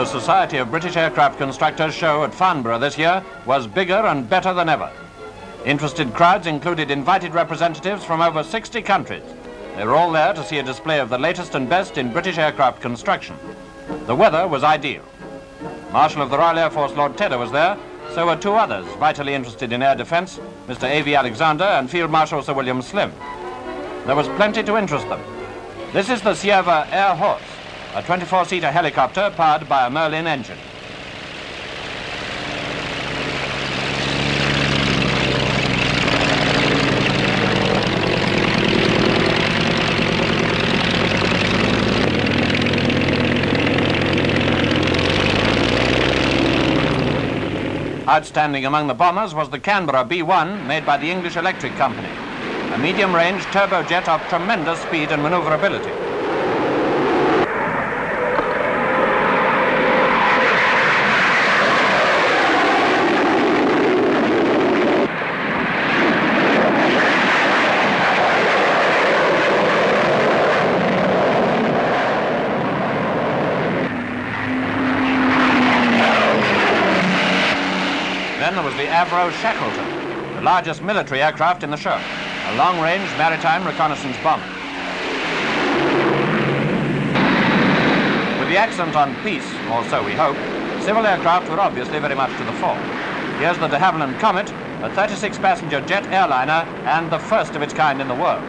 the Society of British Aircraft Constructors show at Farnborough this year was bigger and better than ever. Interested crowds included invited representatives from over 60 countries. They were all there to see a display of the latest and best in British aircraft construction. The weather was ideal. Marshal of the Royal Air Force Lord Tedder was there, so were two others vitally interested in air defence, Mr. A.V. Alexander and Field Marshal Sir William Slim. There was plenty to interest them. This is the Sierva Air Horse, a 24-seater helicopter powered by a Merlin engine. Outstanding among the bombers was the Canberra B-1 made by the English Electric Company, a medium-range turbojet of tremendous speed and maneuverability. Then there was the Avro Shackleton, the largest military aircraft in the show, a long-range maritime reconnaissance bomber. With the accent on peace, or so we hope, civil aircraft were obviously very much to the fore. Here's the de Havilland Comet, a 36-passenger jet airliner and the first of its kind in the world.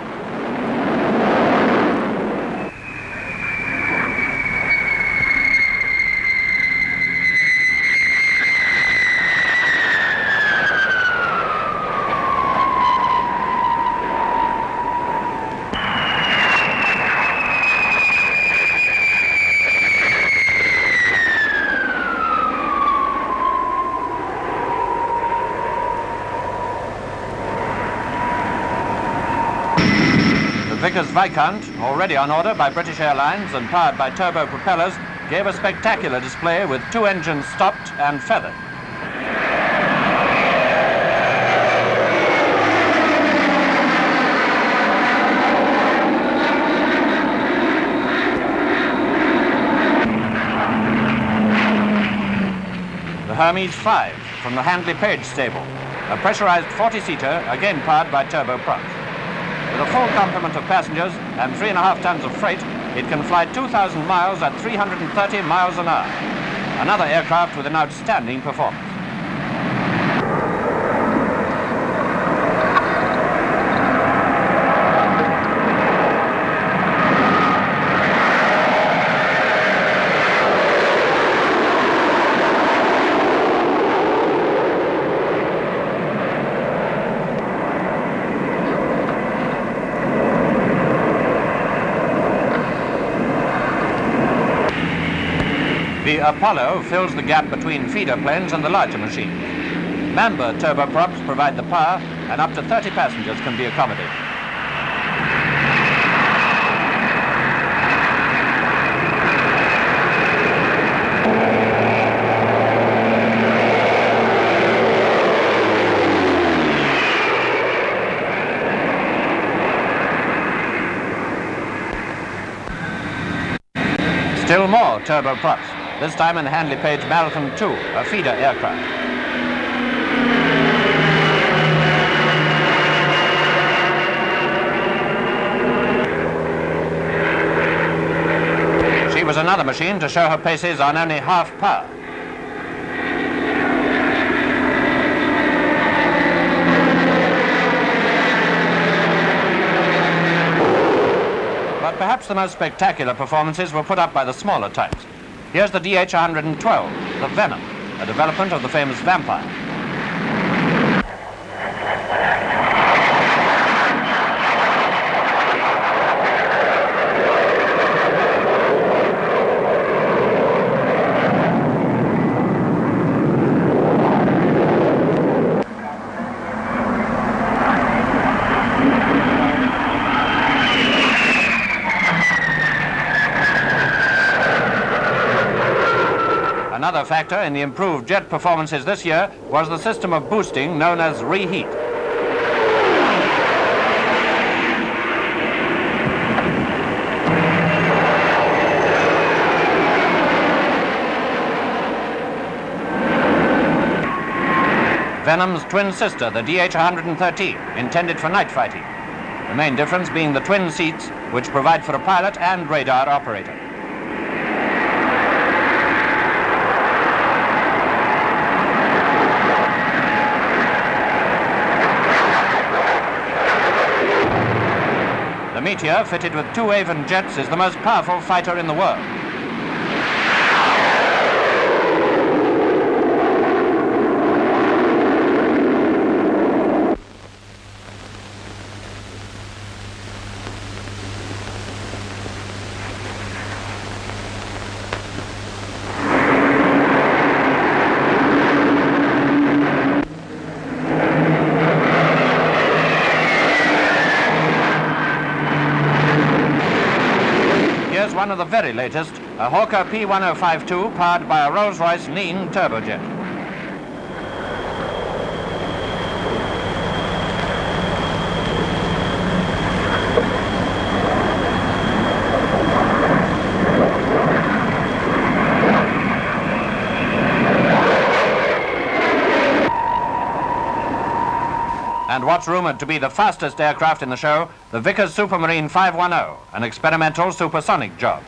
Vickers Viscount, already on order by British Airlines and powered by turbo propellers, gave a spectacular display with two engines stopped and feathered. The Hermes 5 from the Handley Page stable, a pressurized 40-seater, again powered by turbo props. With a full complement of passengers and 3.5 tons of freight, it can fly 2,000 miles at 330 miles an hour. Another aircraft with an outstanding performance. The Apollo fills the gap between feeder planes and the larger machines. Mamba turboprops provide the power, and up to 30 passengers can be accommodated. Still more turboprops. This time in the Handley Page Marathon 2, a feeder aircraft. She was another machine to show her paces on only half power. But perhaps the most spectacular performances were put up by the smaller types. Here's the DH-112, the Venom, a development of the famous Vampire. Another factor in the improved jet performances this year was the system of boosting known as reheat. Blenheim's twin sister, the DH-113, intended for night fighting. The main difference being the twin seats, which provide for a pilot and radar operator. The Meteor, fitted with 2 Avon jets, is the most powerful fighter in the world. One of the very latest, a Hawker P1052 powered by a Rolls-Royce Nene turbojet. And what's rumoured to be the fastest aircraft in the show, the Vickers Supermarine 510, an experimental supersonic job.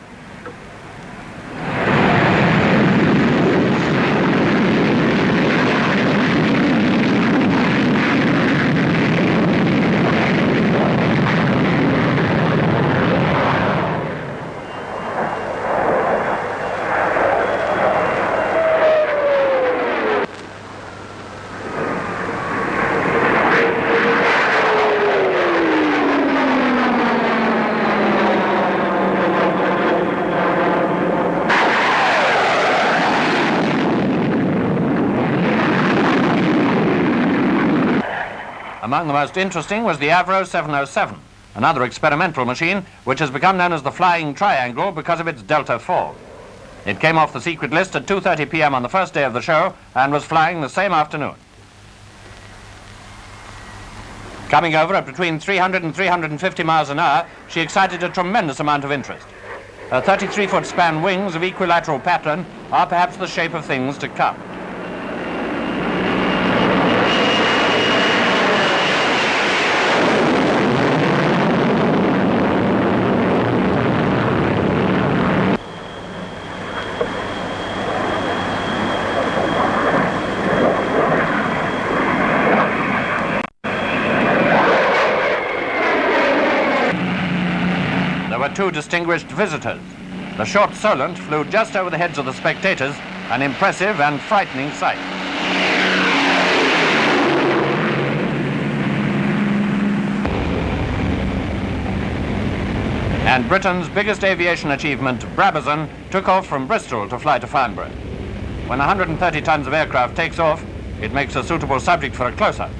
Among the most interesting was the Avro 707, another experimental machine which has become known as the Flying Triangle because of its delta fall. It came off the secret list at 2:30 p.m. on the first day of the show and was flying the same afternoon. Coming over at between 300 and 350 miles an hour, she excited a tremendous amount of interest. Her 33-foot span wings of equilateral pattern are perhaps the shape of things to come. There were 2 distinguished visitors. The short Solent flew just over the heads of the spectators, an impressive and frightening sight. And Britain's biggest aviation achievement, Brabazon, took off from Bristol to fly to Farnborough. When 130 tons of aircraft takes off, it makes a suitable subject for a close-up.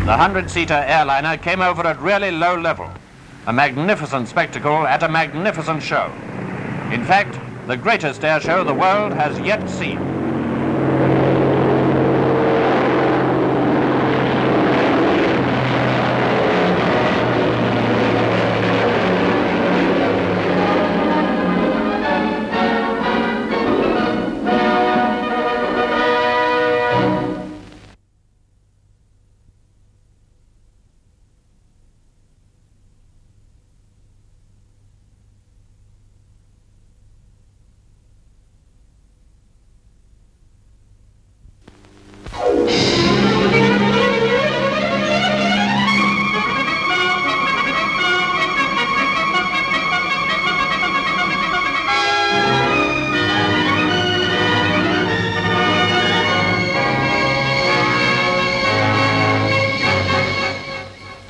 The 100-seater airliner came over at really low level, a magnificent spectacle at a magnificent show. In fact, the greatest air show the world has yet seen.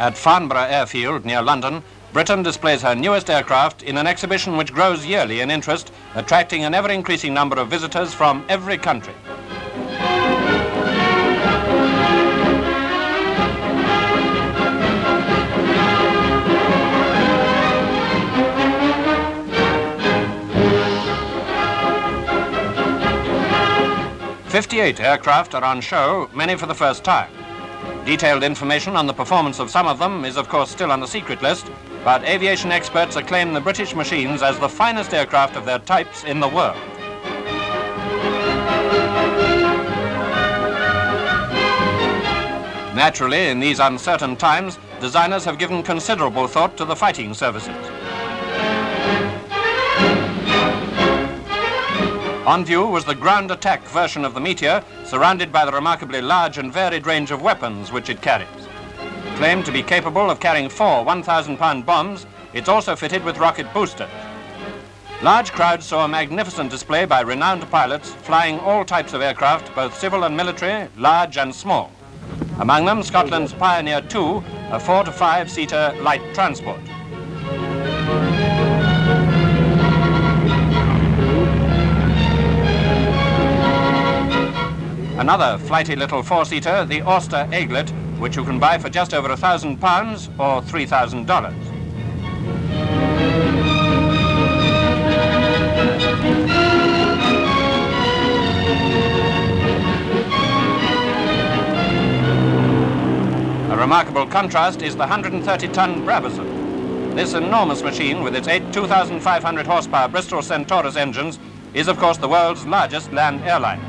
At Farnborough Airfield, near London, Britain displays her newest aircraft in an exhibition which grows yearly in interest, attracting an ever-increasing number of visitors from every country. 58 aircraft are on show, many for the first time. Detailed information on the performance of some of them is of course still on the secret list, but aviation experts acclaim the British machines as the finest aircraft of their types in the world. Naturally, in these uncertain times, designers have given considerable thought to the fighting services. On view was the ground attack version of the Meteor, surrounded by the remarkably large and varied range of weapons which it carries. Claimed to be capable of carrying 4 1,000-pound bombs, it's also fitted with rocket boosters. Large crowds saw a magnificent display by renowned pilots flying all types of aircraft, both civil and military, large and small. Among them, Scotland's Pioneer 2, a 4 to 5-seater light transport. Another flighty little 4-seater, the Auster Eaglet, which you can buy for just over £1,000 or $3,000. A remarkable contrast is the 130-ton Brabazon. This enormous machine, with its 8 2,500 horsepower Bristol Centaurus engines, is of course the world's largest land airliner.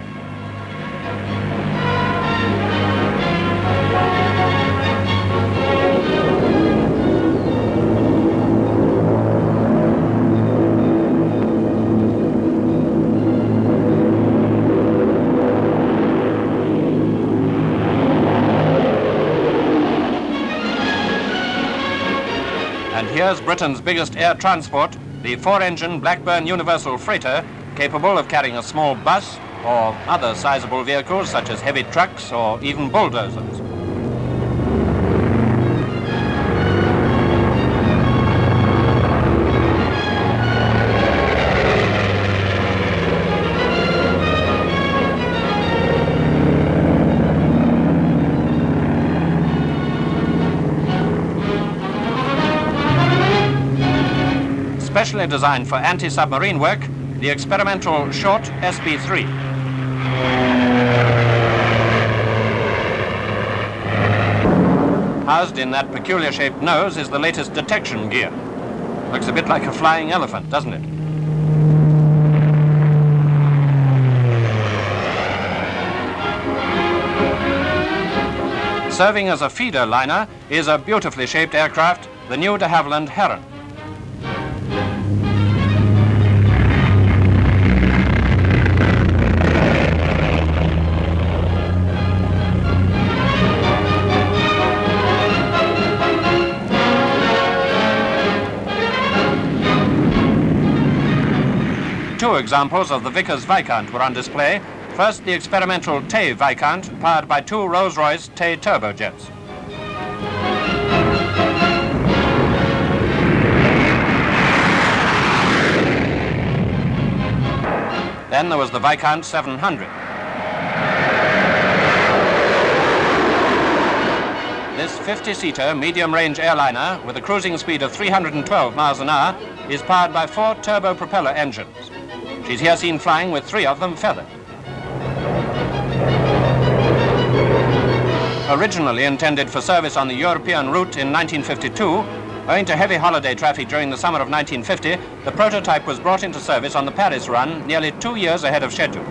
And here's Britain's biggest air transport, the 4-engine Blackburn Universal Freighter, capable of carrying a small bus or other sizable vehicles such as heavy trucks or even bulldozers. Specially designed for anti-submarine work, the experimental short SP3. Housed in that peculiar shaped nose is the latest detection gear. Looks a bit like a flying elephant, doesn't it? Serving as a feeder liner is a beautifully shaped aircraft, the new de Havilland Heron. Two examples of the Vickers Viscount were on display. First, the experimental Tay Viscount, powered by 2 Rolls-Royce Tay turbojets. Then there was the Viscount 700. This 50-seater medium-range airliner with a cruising speed of 312 miles an hour is powered by 4 turbo-propeller engines. She's here seen flying with 3 of them feathered. Originally intended for service on the European route in 1952, owing to heavy holiday traffic during the summer of 1950, the prototype was brought into service on the Paris run nearly 2 years ahead of schedule.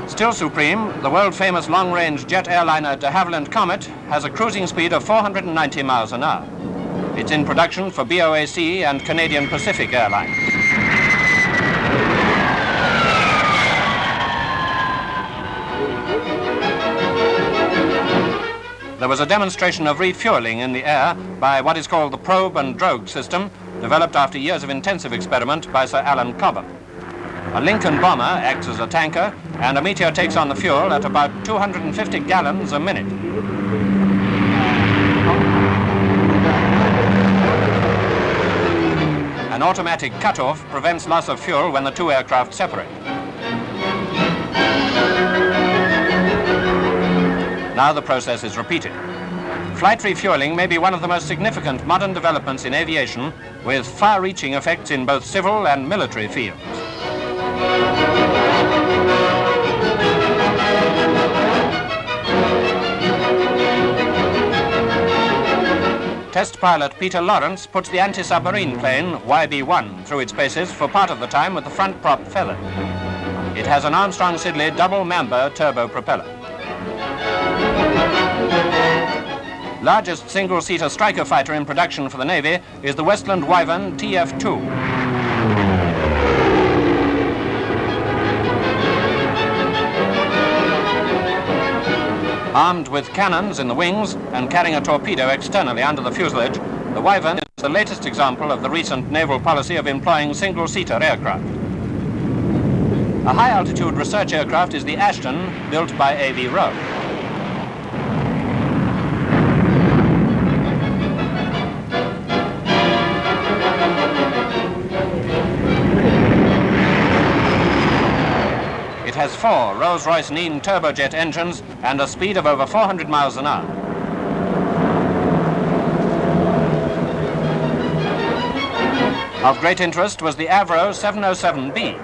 Still supreme, the world-famous long-range jet airliner de Havilland Comet has a cruising speed of 490 miles an hour. It's in production for BOAC and Canadian Pacific Airlines. There was a demonstration of refueling in the air by what is called the probe and drogue system, developed after years of intensive experiment by Sir Alan Cobham. A Lincoln bomber acts as a tanker, and a Meteor takes on the fuel at about 250 gallons a minute. An automatic cutoff prevents loss of fuel when the 2 aircraft separate. Now the process is repeated. Flight refueling may be one of the most significant modern developments in aviation, with far-reaching effects in both civil and military fields. Test pilot Peter Lawrence puts the anti-submarine plane YB-1 through its paces for part of the time with the front prop feathered. It has an Armstrong-Siddeley double-member turbo propeller. Largest single-seater striker fighter in production for the Navy is the Westland Wyvern TF-2. Armed with cannons in the wings and carrying a torpedo externally under the fuselage, the Wyvern is the latest example of the recent naval policy of employing single-seater aircraft. A high-altitude research aircraft is the Ashton, built by A.V. Rowe. It has 4 Rolls-Royce Nene turbojet engines and a speed of over 400 miles an hour. Of great interest was the Avro 707B.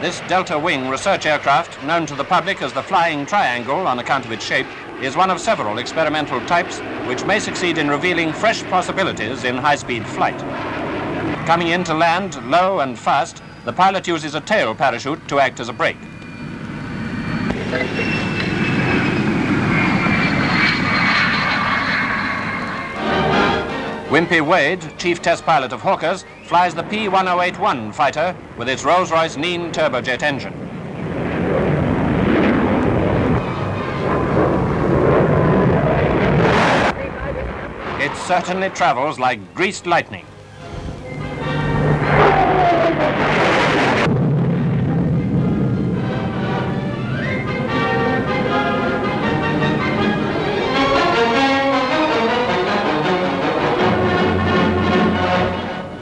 This delta-wing research aircraft, known to the public as the Flying Triangle on account of its shape, is one of several experimental types which may succeed in revealing fresh possibilities in high-speed flight. Coming in to land low and fast, the pilot uses a tail parachute to act as a brake. Wimpy Wade, chief test pilot of Hawkers, flies the P1081 fighter with its Rolls-Royce Nene turbojet engine. It certainly travels like greased lightning.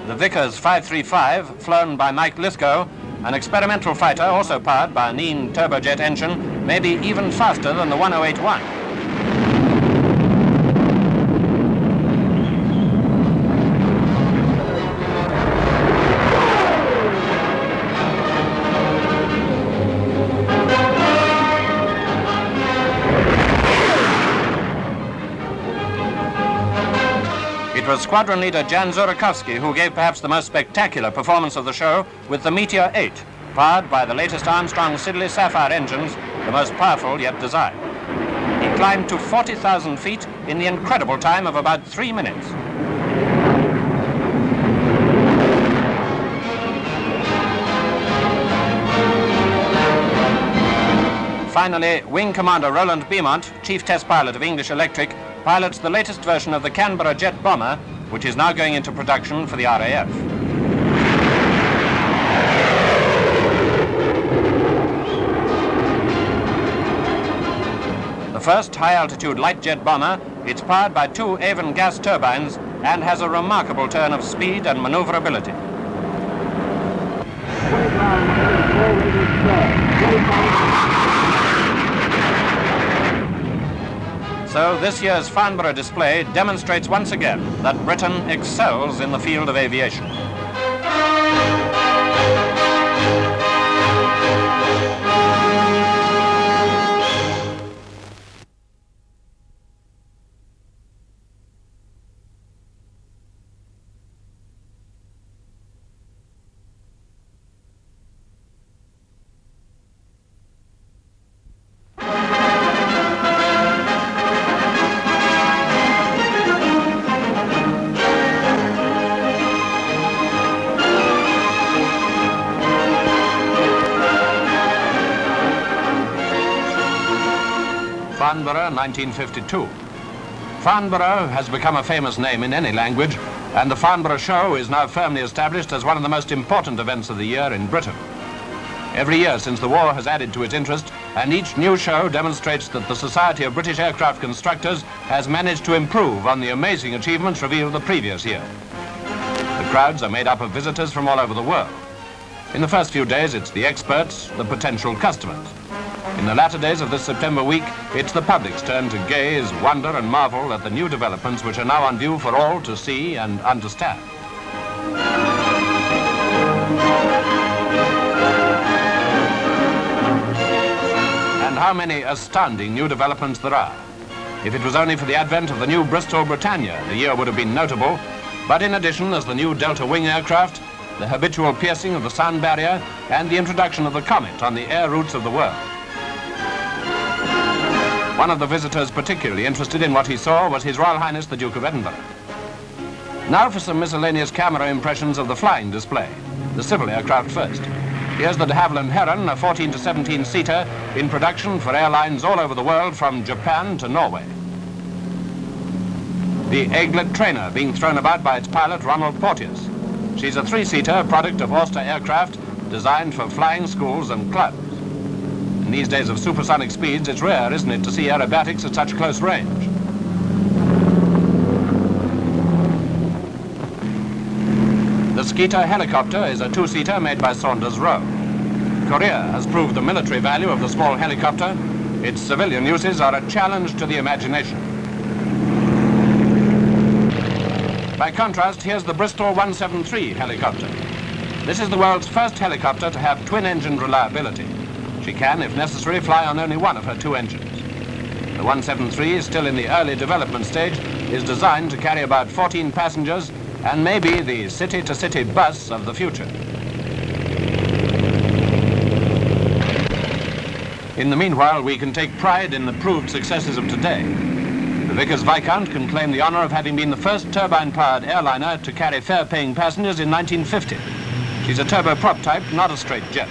The Vickers 535, flown by Mike Liscoe, an experimental fighter also powered by a Nene turbojet engine, may be even faster than the 1081. It was squadron leader Jan Zurakowski who gave perhaps the most spectacular performance of the show with the Meteor 8, powered by the latest Armstrong-Siddeley Sapphire engines, the most powerful yet designed. He climbed to 40,000 feet in the incredible time of about 3 minutes. Finally, Wing Commander Roland Beaumont, chief test pilot of English Electric, pilots the latest version of the Canberra jet bomber, which is now going into production for the RAF. The first high-altitude light jet bomber, it's powered by 2 Avon gas turbines and has a remarkable turn of speed and maneuverability. So this year's Farnborough display demonstrates once again that Britain excels in the field of aviation. Farnborough, 1952. Farnborough has become a famous name in any language, and the Farnborough Show is now firmly established as one of the most important events of the year in Britain. Every year since the war has added to its interest, and each new show demonstrates that the Society of British Aircraft Constructors has managed to improve on the amazing achievements revealed the previous year. The crowds are made up of visitors from all over the world. In the first few days, it's the experts, the potential customers. In the latter days of this September week, it's the public's turn to gaze, wonder and marvel at the new developments which are now on view for all to see and understand. And how many astounding new developments there are. If it was only for the advent of the new Bristol Britannia, the year would have been notable. But in addition, there's the new Delta wing aircraft, the habitual piercing of the sound barrier, and the introduction of the Comet on the air routes of the world. One of the visitors particularly interested in what he saw was His Royal Highness the Duke of Edinburgh. Now for some miscellaneous camera impressions of the flying display, the civil aircraft first. Here's the de Havilland Heron, a 14 to 17-seater, in production for airlines all over the world from Japan to Norway. The Eaglet Trainer being thrown about by its pilot, Ronald Porteous. She's a 3-seater product of Auster Aircraft, designed for flying schools and clubs. In these days of supersonic speeds, it's rare, isn't it, to see aerobatics at such close range. The Skeeter helicopter is a 2-seater made by Saunders Roe. Korea has proved the military value of the small helicopter. Its civilian uses are a challenge to the imagination. By contrast, here's the Bristol 173 helicopter. This is the world's first helicopter to have twin-engine reliability. She can, if necessary, fly on only one of her 2 engines. The 173, still in the early development stage, is designed to carry about 14 passengers and may be the city-to-city bus of the future. In the meanwhile, we can take pride in the proved successes of today. The Vickers Viscount can claim the honor of having been the first turbine-powered airliner to carry fare-paying passengers in 1950. She's a turboprop type, not a straight jet.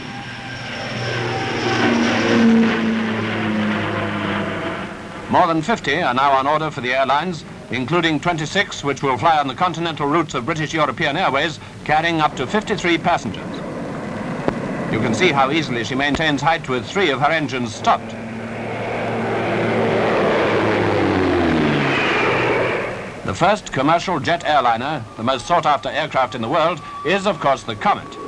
More than 50 are now on order for the airlines, including 26 which will fly on the continental routes of British European Airways, carrying up to 53 passengers. You can see how easily she maintains height with 3 of her engines stopped. The first commercial jet airliner, the most sought-after aircraft in the world, is, of course, the Comet.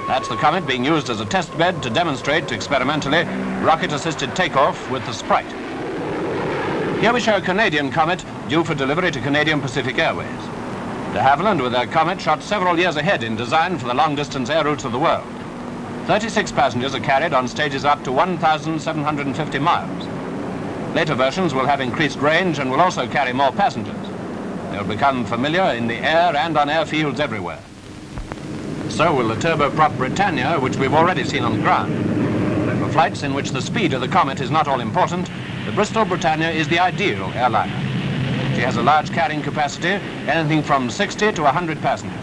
That's the Comet being used as a test bed to demonstrate, experimentally, rocket-assisted takeoff with the Sprite. Here we show a Canadian Comet due for delivery to Canadian Pacific Airways. De Havilland, with their Comet, shot several years ahead in design for the long-distance air routes of the world. 36 passengers are carried on stages up to 1,750 miles. Later versions will have increased range and will also carry more passengers. They'll become familiar in the air and on airfields everywhere. So will the turboprop Britannia, which we've already seen on the ground. For flights in which the speed of the Comet is not all important, the Bristol Britannia is the ideal airliner. She has a large carrying capacity, anything from 60 to 100 passengers.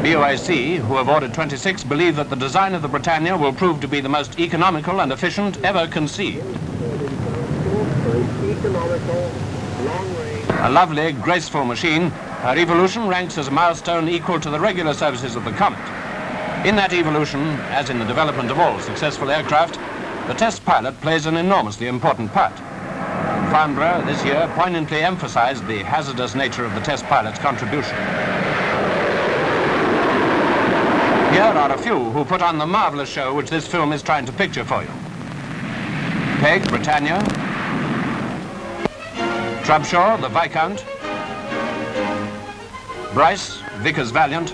BOAC, who have ordered 26, believe that the design of the Britannia will prove to be the most economical and efficient ever conceived. A lovely, graceful machine, her evolution ranks as a milestone equal to the regular services of the Comet. In that evolution, as in the development of all successful aircraft, the test pilot plays an enormously important part. Farnborough this year poignantly emphasized the hazardous nature of the test pilot's contribution. Here are a few who put on the marvelous show which this film is trying to picture for you. Peg, Britannia. Trubshaw, the Viscount. Bryce, Vickers Valiant.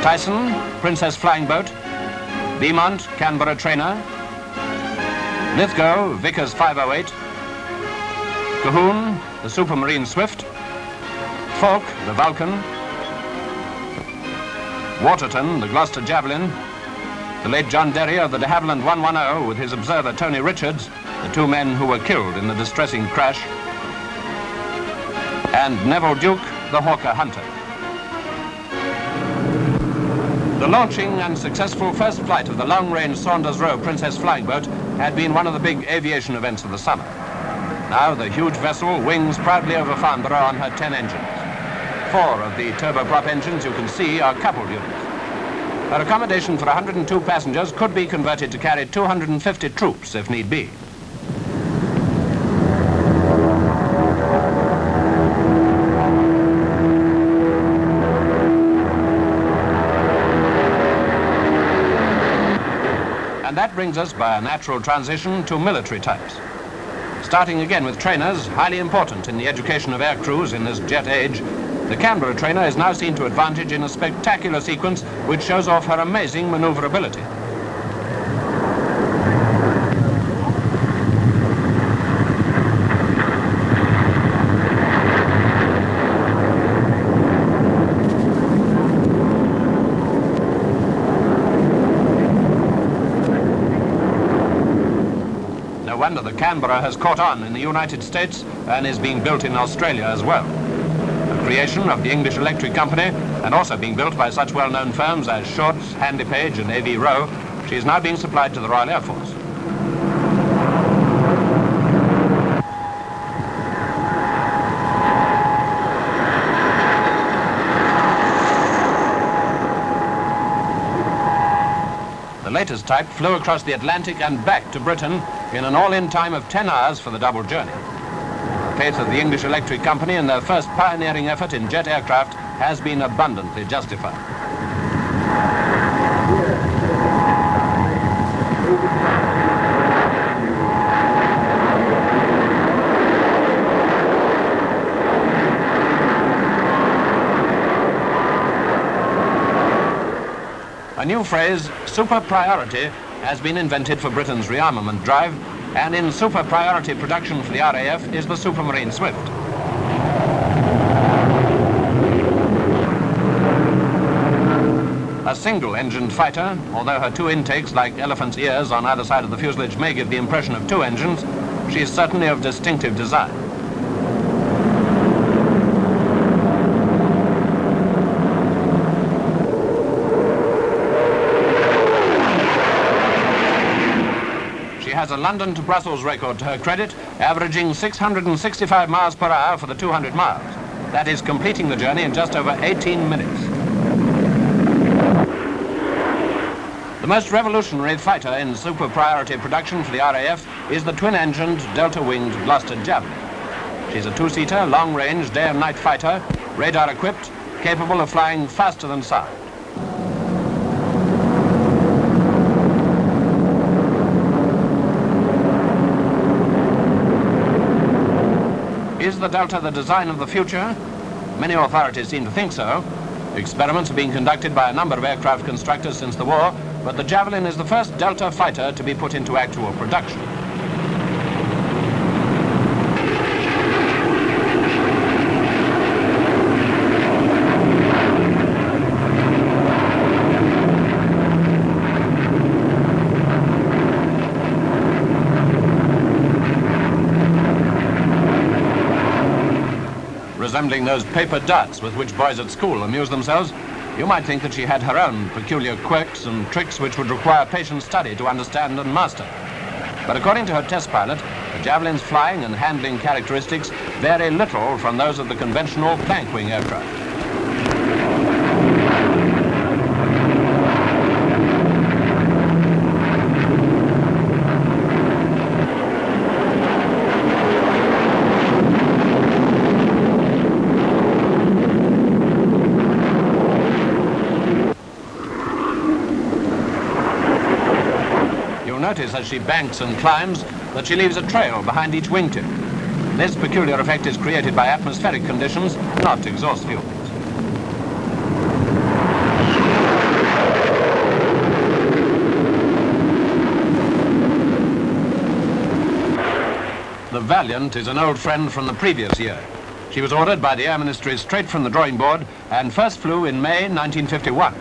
Tyson, Princess Flying Boat. Beaumont, Canberra Trainer. Lithgow, Vickers 508. Cahoon, the Supermarine Swift. Falk, the Vulcan. Waterton, the Gloucester Javelin. The late John Derry of the de Havilland 110 with his observer Tony Richards, the 2 men who were killed in the distressing crash. And Neville Duke, the Hawker Hunter. The launching and successful first flight of the long-range Saunders Roe Princess Flying Boat had been one of the big aviation events of the summer. Now the huge vessel wings proudly over Farnborough on her 10 engines. 4 of the turboprop engines you can see are coupled units. Her accommodation for 102 passengers could be converted to carry 250 troops if need be. And that brings us by a natural transition to military types. Starting again with trainers, highly important in the education of air crews in this jet age, the Canberra trainer is now seen to advantage in a spectacular sequence which shows off her amazing maneuverability. No wonder the Canberra has caught on in the United States and is being built in Australia as well. A creation of the English Electric Company and also being built by such well-known firms as Shorts, Handypage and A.V. Rowe, she is now being supplied to the Royal Air Force. The latest type flew across the Atlantic and back to Britain in an all-in time of 10 hours for the double journey. The faith of the English Electric Company in their first pioneering effort in jet aircraft has been abundantly justified. A new phrase, super priority, has been invented for Britain's rearmament drive, and in super priority production for the RAF is the Supermarine Swift. A single-engined fighter, although her two intakes, like elephant's ears on either side of the fuselage, may give the impression of two engines, she is certainly of distinctive design. She has a London to Brussels record to her credit, averaging 665 miles per hour for the 200 miles. That is completing the journey in just over 18 minutes. The most revolutionary fighter in super priority production for the RAF is the twin-engined, delta-winged Gloucester Javelin. She's a two-seater, long-range, day and night fighter, radar-equipped, capable of flying faster than sound. Is the Delta the design of the future? Many authorities seem to think so. Experiments are being conducted by a number of aircraft constructors since the war, but the Javelin is the first Delta fighter to be put into actual production. Resembling those paper darts with which boys at school amuse themselves, you might think that she had her own peculiar quirks and tricks which would require patient study to understand and master. But according to her test pilot, the Javelin's flying and handling characteristics vary little from those of the conventional plank-wing aircraft. Notice as she banks and climbs that she leaves a trail behind each wingtip. This peculiar effect is created by atmospheric conditions, not exhaust fumes. The Valiant is an old friend from the previous year. She was ordered by the Air Ministry straight from the drawing board and first flew in May 1951.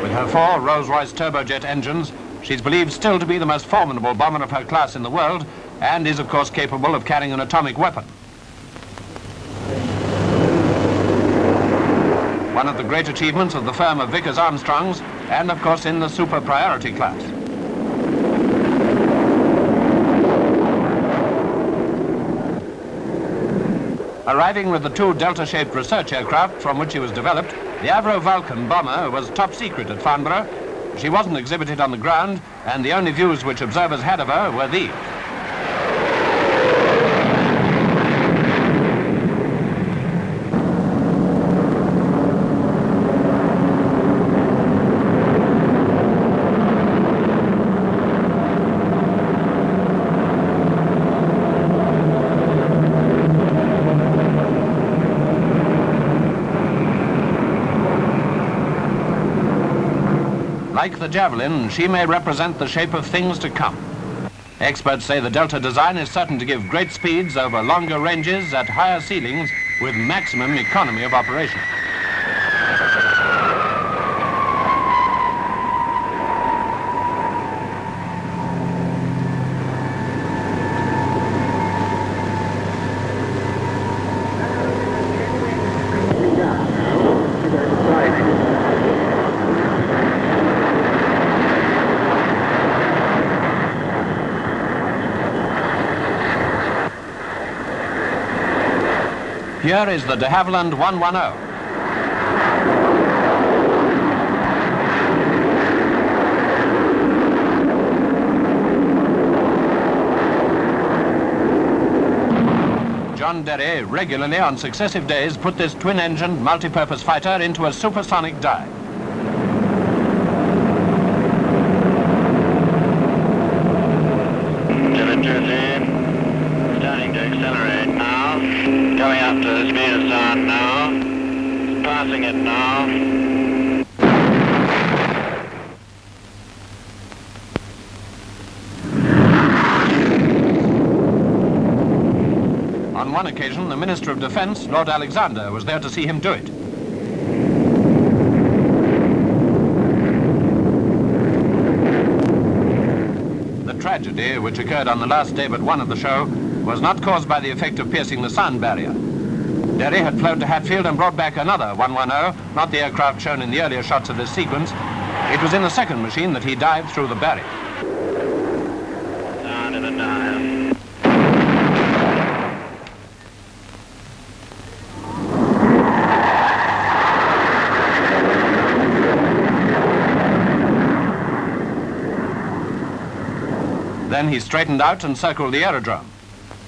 With her 4 Rolls-Royce turbojet engines, she's believed still to be the most formidable bomber of her class in the world and is, of course, capable of carrying an atomic weapon. One of the great achievements of the firm of Vickers Armstrongs and, of course, in the super priority class. Arriving with the 2 Delta-shaped research aircraft from which she was developed, the Avro Vulcan bomber was top secret at Farnborough. She wasn't exhibited on the ground, and the only views which observers had of her were these. like the Javelin, she may represent the shape of things to come. Experts say the Delta design is certain to give great speeds over longer ranges at higher ceilings with maximum economy of operation. Here is the de Havilland 110. John Derry regularly on successive days put this twin-engined multi-purpose fighter into a supersonic dive. Starting to accelerate now. Going up to the speed of sound now. Passing it now. On one occasion, the Minister of Defence, Lord Alexander, was there to see him do it. The tragedy, which occurred on the last day but one of the show, was not caused by the effect of piercing the sound barrier. Derry had flown to Hatfield and brought back another 110, not the aircraft shown in the earlier shots of this sequence. It was in the second machine that he dived through the barrier. Down to the dive. Then he straightened out and circled the aerodrome.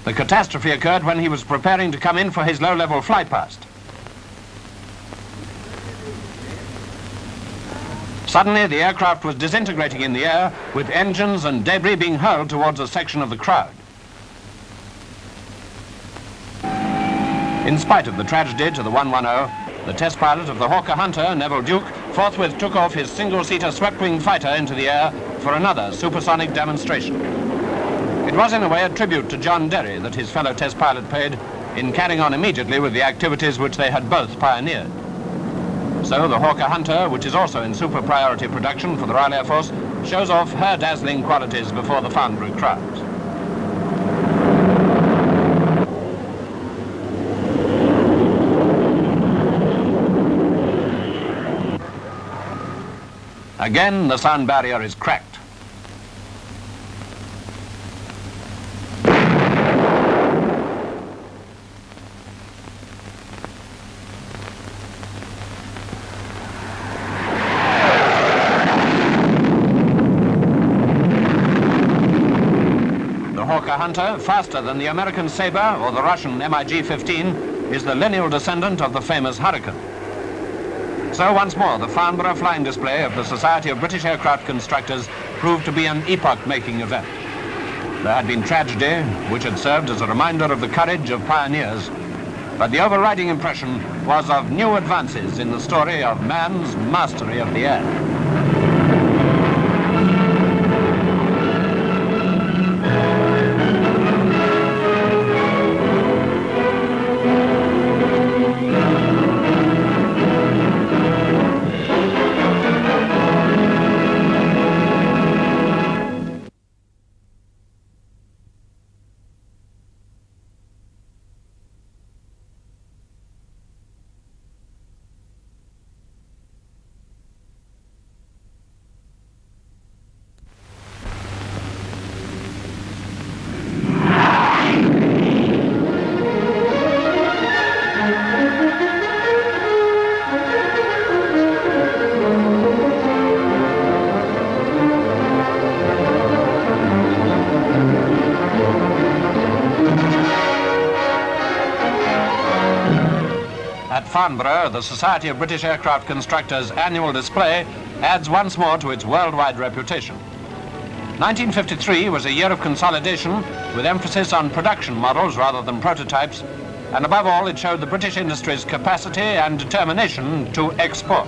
The catastrophe occurred when he was preparing to come in for his low-level flypast. Suddenly, the aircraft was disintegrating in the air, with engines and debris being hurled towards a section of the crowd. In spite of the tragedy to the 110, the test pilot of the Hawker Hunter, Neville Duke, forthwith took off his single-seater swept-wing fighter into the air for another supersonic demonstration. It was in a way a tribute to John Derry that his fellow test pilot paid in carrying on immediately with the activities which they had both pioneered. So the Hawker Hunter, which is also in super priority production for the Royal Air Force, shows off her dazzling qualities before the Farnborough crowds. Again, the sound barrier is cracked. The Hawker Hunter, faster than the American Sabre or the Russian MiG-15, is the lineal descendant of the famous Hurricane. So once more, the Farnborough flying display of the Society of British Aircraft Constructors proved to be an epoch-making event. There had been tragedy, which had served as a reminder of the courage of pioneers, but the overriding impression was of new advances in the story of man's mastery of the air. At Farnborough, the Society of British Aircraft Constructors' annual display adds once more to its worldwide reputation. 1953 was a year of consolidation with emphasis on production models rather than prototypes, and above all it showed the British industry's capacity and determination to export.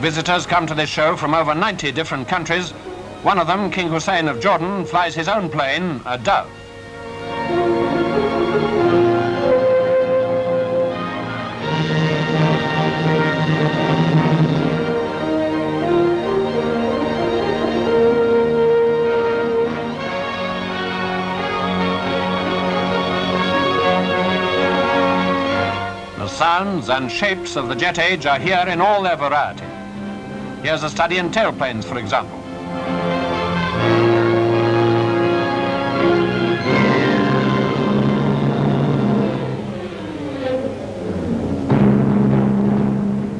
Visitors come to this show from over 90 different countries. One of them, King Hussein of Jordan, flies his own plane, a Dove. The sounds and shapes of the jet age are here in all their variety. Here's a study in tailplanes, for example.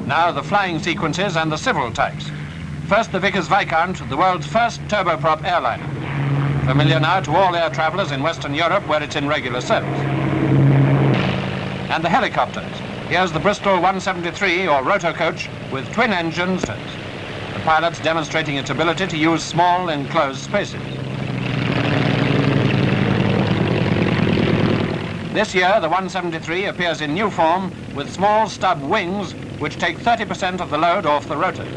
Now the flying sequences and the civil types. First, the Vickers Viscount, the world's first turboprop airliner. Familiar now to all air travelers in Western Europe where it's in regular service. And the helicopters. Here's the Bristol 173 or rotocoach with twin engines. The pilots demonstrating its ability to use small enclosed spaces. This year, the 173 appears in new form with small stub wings which take 30% of the load off the rotors.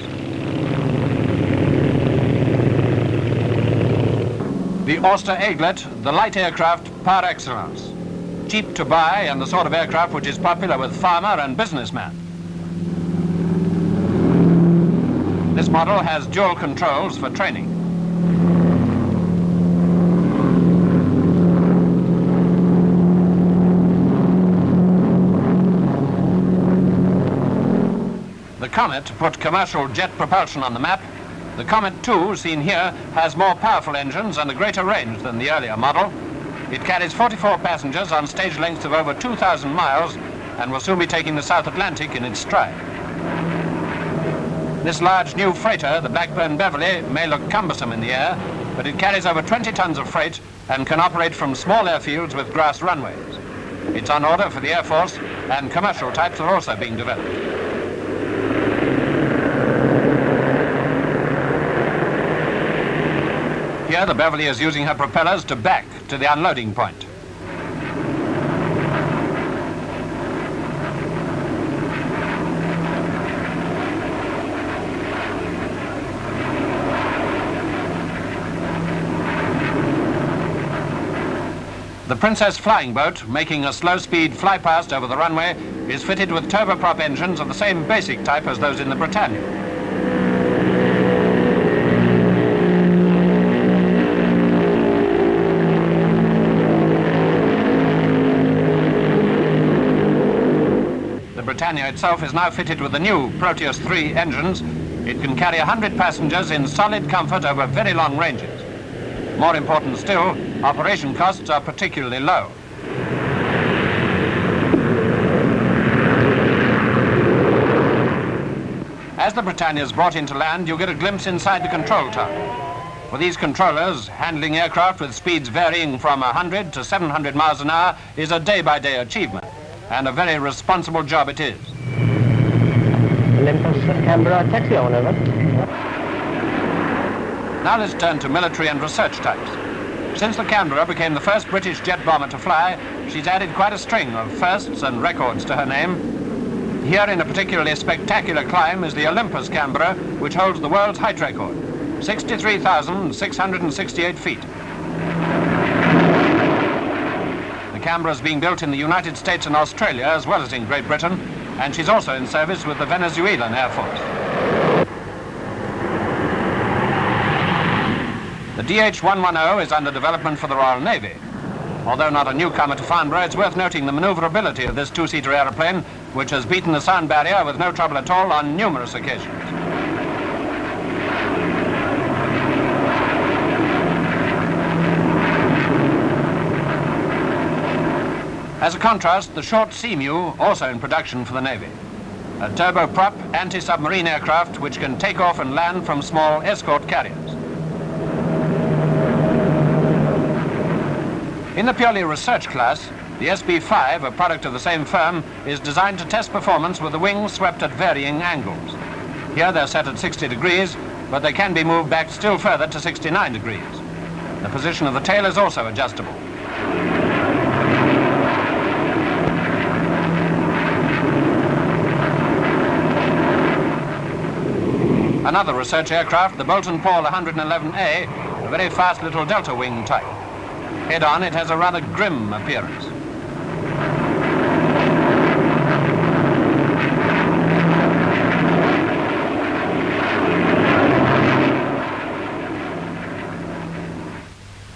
The Auster Eaglet, the light aircraft par excellence. Cheap to buy and the sort of aircraft which is popular with farmer and businessman. This model has dual controls for training. The Comet put commercial jet propulsion on the map. The Comet 2, seen here, has more powerful engines and a greater range than the earlier model. It carries 44 passengers on stage lengths of over 2,000 miles and will soon be taking the South Atlantic in its stride. This large new freighter, the Blackburn Beverly, may look cumbersome in the air, but it carries over 20 tons of freight and can operate from small airfields with grass runways. It's on order for the Air Force, and commercial types are also being developed. Here, the Beverly is using her propellers to back to the unloading point. The Princess flying boat, making a slow-speed fly-past over the runway, is fitted with turboprop engines of the same basic type as those in the Britannia. The Britannia itself is now fitted with the new Proteus 3 engines. It can carry 100 passengers in solid comfort over very long ranges. More important still, operation costs are particularly low. As the Britannia is brought into land, you get a glimpse inside the control tower. For these controllers, handling aircraft with speeds varying from 100 to 700 miles an hour is a day-by-day achievement, and a very responsible job it is. Olympus, Canberra, taxi on over. Now let's turn to military and research types. Since the Canberra became the first British jet bomber to fly, she's added quite a string of firsts and records to her name. Here in a particularly spectacular climb is the Olympus Canberra, which holds the world's height record, 63,668 feet. The Canberra is being built in the United States and Australia as well as in Great Britain, and she's also in service with the Venezuelan Air Force. The DH-110 is under development for the Royal Navy. Although not a newcomer to Farnborough, it's worth noting the maneuverability of this two-seater aeroplane, which has beaten the sound barrier with no trouble at all on numerous occasions. As a contrast, the short Seamew, also in production for the Navy. A turboprop anti-submarine aircraft which can take off and land from small escort carriers. In the purely research class, the SB-5, a product of the same firm, is designed to test performance with the wings swept at varying angles. Here they're set at 60 degrees, but they can be moved back still further to 69 degrees. The position of the tail is also adjustable. Another research aircraft, the Bolton Paul 111A, a very fast little delta wing type. Head-on, it has a rather grim appearance.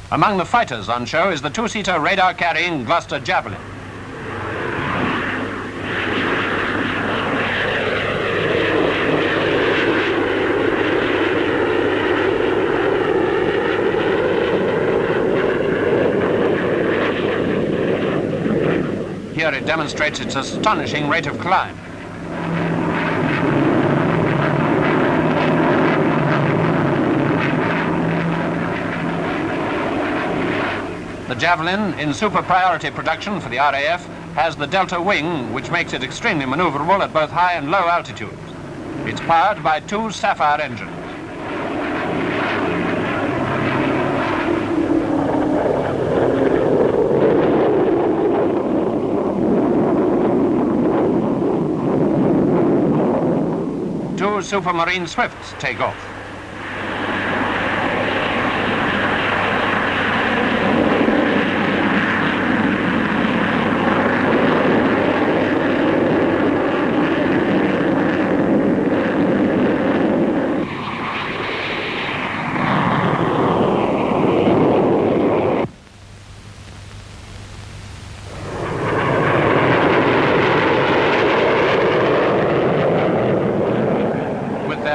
Among the fighters on show is the two-seater radar-carrying Gloucester Javelin. Here it demonstrates its astonishing rate of climb. The Javelin, in super priority production for the RAF, has the delta wing, which makes it extremely maneuverable at both high and low altitudes. It's powered by two Sapphire engines. Two Supermarine Swifts take off.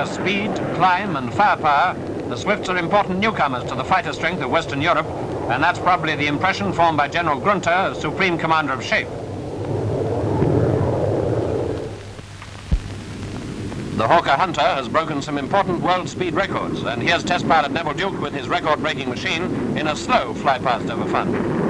Speed, climb and firepower, the Swifts are important newcomers to the fighter strength of Western Europe, and that's probably the impression formed by General Grunter, Supreme Commander of Shape. The Hawker Hunter has broken some important world speed records, and here's test pilot Neville Duke with his record-breaking machine in a slow fly past over fun.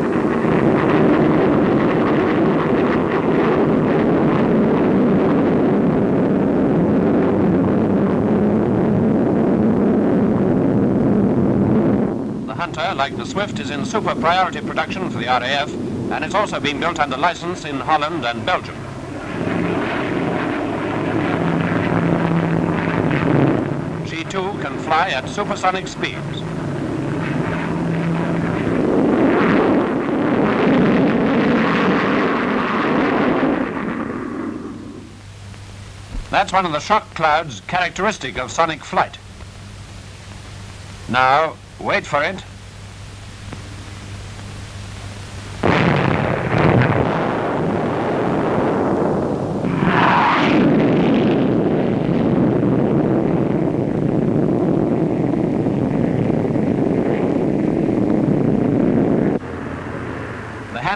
Hunter, like the Swift, is in super priority production for the RAF, and it's also being built under license in Holland and Belgium. She too can fly at supersonic speeds. That's one of the shock clouds characteristic of sonic flight. Now, wait for it.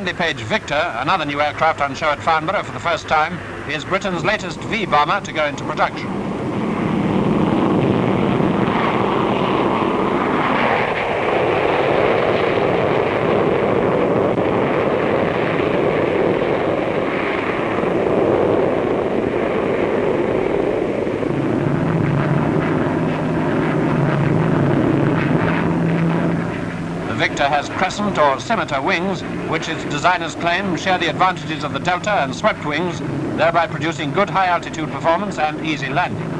The Page Victor, another new aircraft on show at Farnborough for the first time, is Britain's latest V-bomber to go into production. Victor has crescent or scimitar wings, which its designers claim share the advantages of the delta and swept wings, thereby producing good high-altitude performance and easy landing.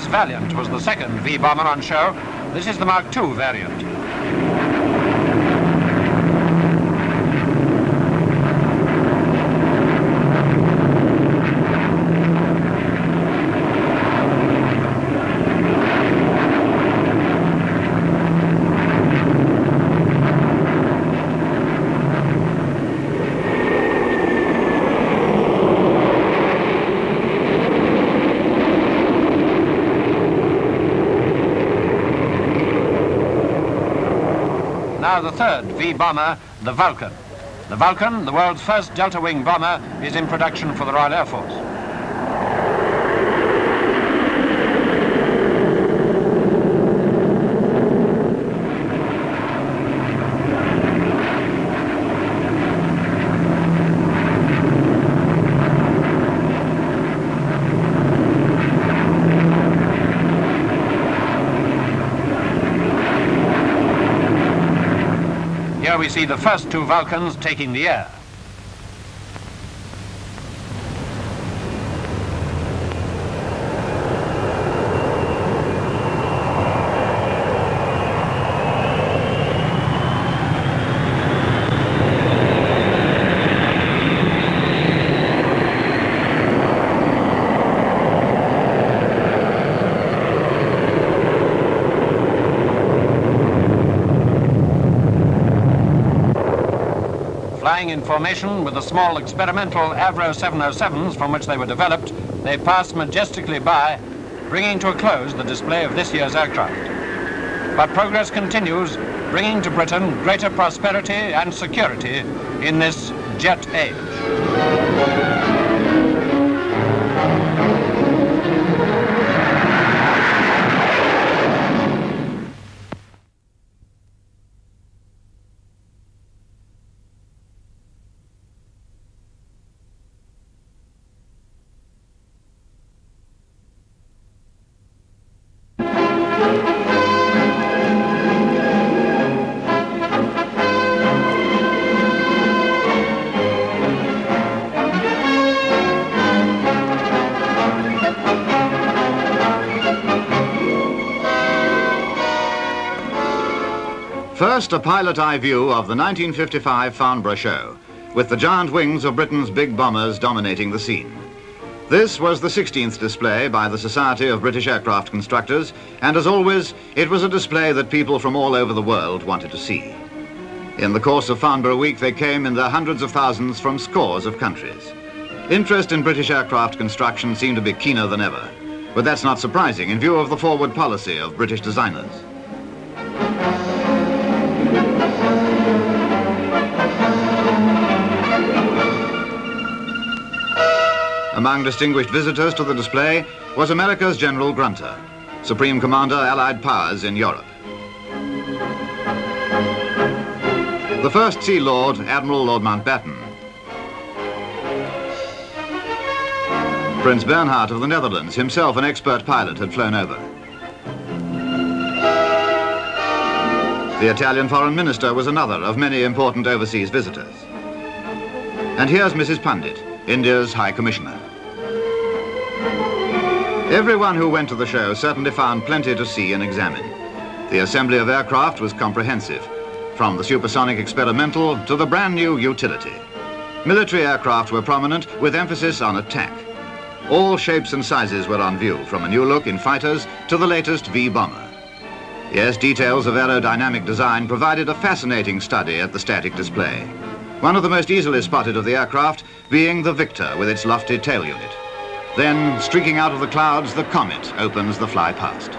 Valiant was the second V-bomber on show. This is the Mark II variant. Now the third V-bomber, the Vulcan. The Vulcan, the world's first delta-wing bomber, is in production for the Royal Air Force. Here we see the first two Vulcans taking the air. Flying in formation with the small experimental Avro 707s from which they were developed, they passed majestically by, bringing to a close the display of this year's aircraft. But progress continues, bringing to Britain greater prosperity and security in this jet age. First, a pilot-eye view of the 1955 Farnborough show, with the giant wings of Britain's big bombers dominating the scene. This was the 16th display by the Society of British Aircraft Constructors, and as always, it was a display that people from all over the world wanted to see. In the course of Farnborough Week, they came in their hundreds of thousands from scores of countries. Interest in British aircraft construction seemed to be keener than ever, but that's not surprising in view of the forward policy of British designers. Among distinguished visitors to the display was America's General Grunter, Supreme Commander Allied Powers in Europe. The First Sea Lord, Admiral Lord Mountbatten. Prince Bernhard of the Netherlands, himself an expert pilot, had flown over. The Italian Foreign Minister was another of many important overseas visitors. And here's Mrs. Pundit, India's High Commissioner. Everyone who went to the show certainly found plenty to see and examine. The assembly of aircraft was comprehensive, from the supersonic experimental to the brand new utility. Military aircraft were prominent, with emphasis on attack. All shapes and sizes were on view, from a new look in fighters to the latest V-bomber. Yes, details of aerodynamic design provided a fascinating study at the static display. One of the most easily spotted of the aircraft being the Victor with its lofty tail unit. Then, streaking out of the clouds, the Comet opens the fly past.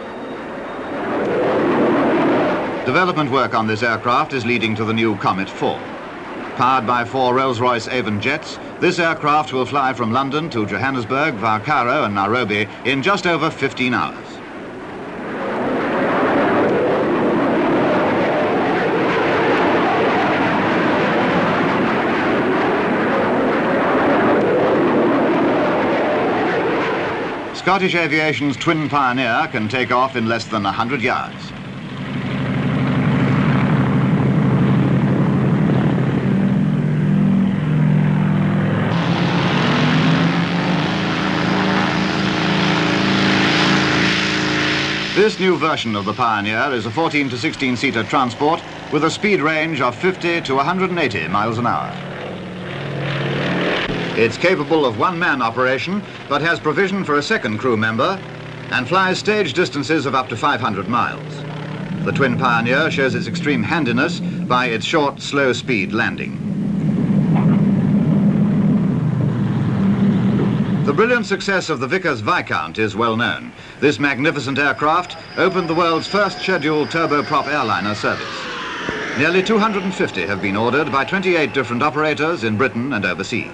Development work on this aircraft is leading to the new Comet 4. Powered by 4 Rolls-Royce Avon jets, this aircraft will fly from London to Johannesburg via Cairo and Nairobi in just over 15 hours. Scottish Aviation's twin Pioneer can take off in less than 100 yards. This new version of the Pioneer is a 14 to 16-seater transport with a speed range of 50 to 180 miles an hour. It's capable of one-man operation, but has provision for a second crew member and flies stage distances of up to 500 miles. The twin Pioneer shows its extreme handiness by its short, slow-speed landing. The brilliant success of the Vickers Viscount is well known. This magnificent aircraft opened the world's first scheduled turboprop airliner service. Nearly 250 have been ordered by 28 different operators in Britain and overseas.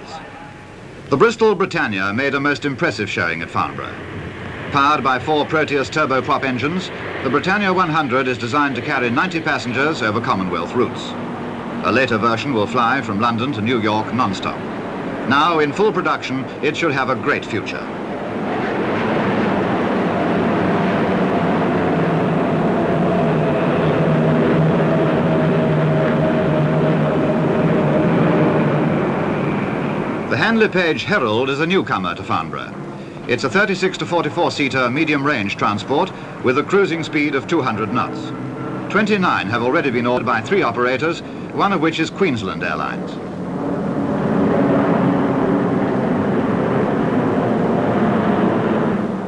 The Bristol Britannia made a most impressive showing at Farnborough. Powered by 4 Proteus turboprop engines, the Britannia 100 is designed to carry 90 passengers over Commonwealth routes. A later version will fly from London to New York non-stop. Now, in full production, it should have a great future. The Handley Page Herald is a newcomer to Farnborough. It's a 36 to 44-seater medium-range transport with a cruising speed of 200 knots. 29 have already been ordered by 3 operators, one of which is Queensland Airlines.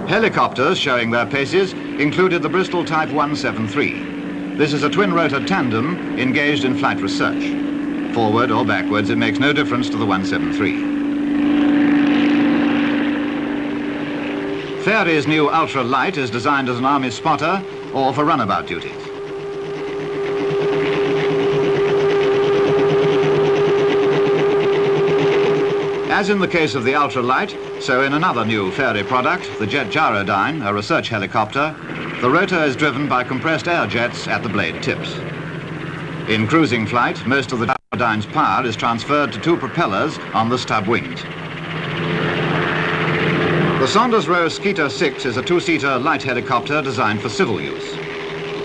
Helicopters showing their paces included the Bristol Type 173. This is a twin-rotor tandem engaged in flight research. Forward or backwards, it makes no difference to the 173. Fairey's new Ultra Light is designed as an army spotter or for runabout duties. As in the case of the Ultra Light, so in another new Fairey product, the Jet Gyrodyne, a research helicopter, the rotor is driven by compressed air jets at the blade tips. In cruising flight, most of the Gyrodyne's power is transferred to 2 propellers on the stub wings. The Saunders Row Skeeter 6 is a 2-seater light helicopter designed for civil use.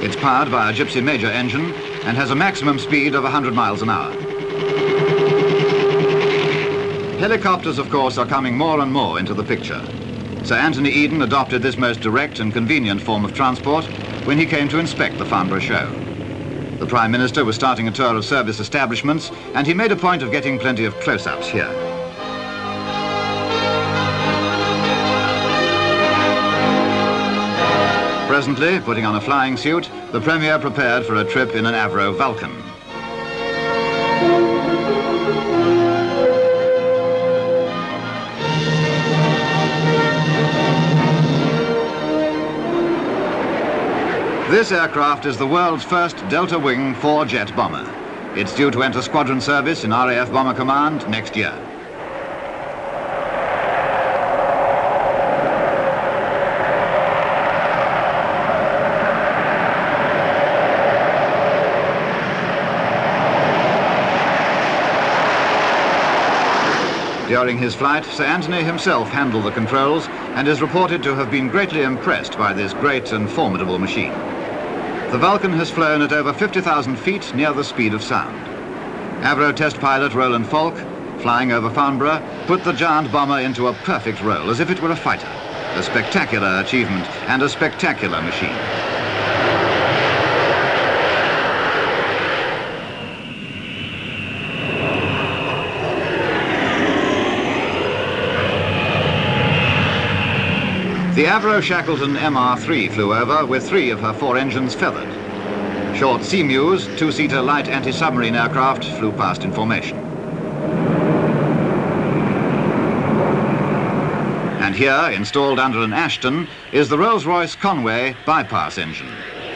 It's powered by a Gypsy Major engine and has a maximum speed of 100 miles an hour. Helicopters, of course, are coming more and more into the picture. Sir Anthony Eden adopted this most direct and convenient form of transport when he came to inspect the Farnborough show. The Prime Minister was starting a tour of service establishments, and he made a point of getting plenty of close-ups here. Presently, putting on a flying suit, the Premier prepared for a trip in an Avro Vulcan. This aircraft is the world's first Delta Wing 4-jet bomber. It's due to enter squadron service in RAF Bomber Command next year. During his flight, Sir Anthony himself handled the controls and is reported to have been greatly impressed by this great and formidable machine. The Vulcan has flown at over 50,000 feet near the speed of sound. Avro test pilot Roland Falk, flying over Farnborough, put the giant bomber into a perfect roll as if it were a fighter. A spectacular achievement and a spectacular machine. The Avro Shackleton MR3 flew over with 3 of her 4 engines feathered. Short Seamews, 2-seater light anti-submarine aircraft, flew past in formation. And here, installed under an Ashton, is the Rolls-Royce Conway bypass engine,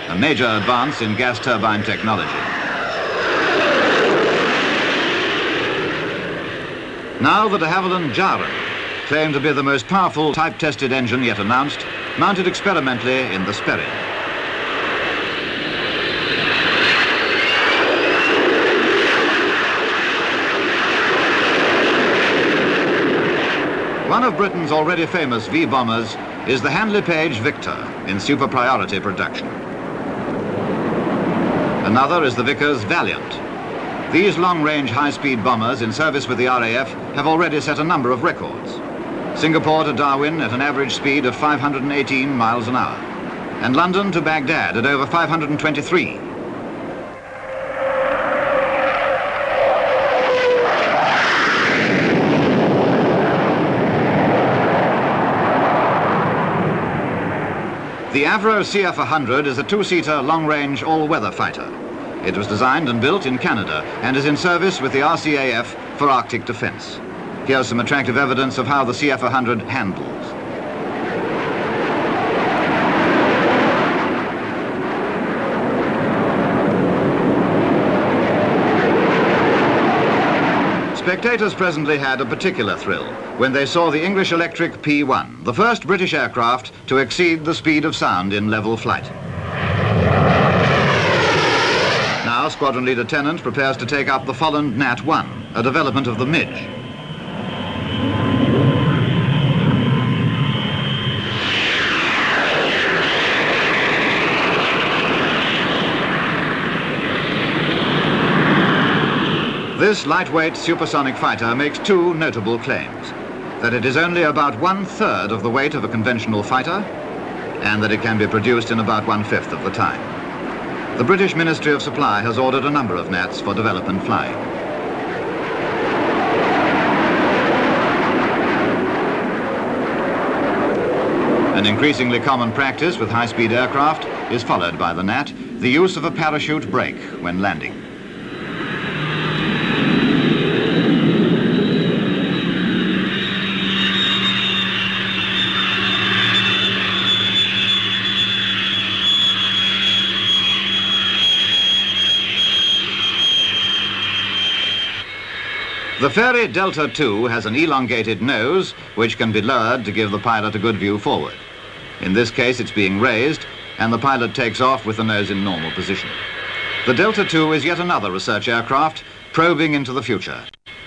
a major advance in gas turbine technology. Now the de Havilland Jaren, claimed to be the most powerful type-tested engine yet announced, mounted experimentally in the Sperry. One of Britain's already famous V-bombers is the Handley Page Victor in super priority production. Another is the Vickers Valiant. These long-range high-speed bombers in service with the RAF have already set a number of records. Singapore to Darwin at an average speed of 518 miles an hour, and London to Baghdad at over 523. The Avro CF-100 is a 2-seater long-range all-weather fighter. It was designed and built in Canada and is in service with the RCAF for Arctic defense. Here's some attractive evidence of how the CF-100 handles. Spectators presently had a particular thrill when they saw the English electric P-1, the first British aircraft to exceed the speed of sound in level flight. Now Squadron Leader Tennant prepares to take up the Folland Nat-1, a development of the Midge. This lightweight supersonic fighter makes two notable claims: that it is only about 1/3 of the weight of a conventional fighter, and that it can be produced in about 1/5 of the time. The British Ministry of Supply has ordered a number of Nats for development flying. An increasingly common practice with high-speed aircraft is followed by the Nat, the use of a parachute brake when landing. The Fairey Delta II has an elongated nose which can be lowered to give the pilot a good view forward. In this case it's being raised and the pilot takes off with the nose in normal position. The Delta II is yet another research aircraft probing into the future.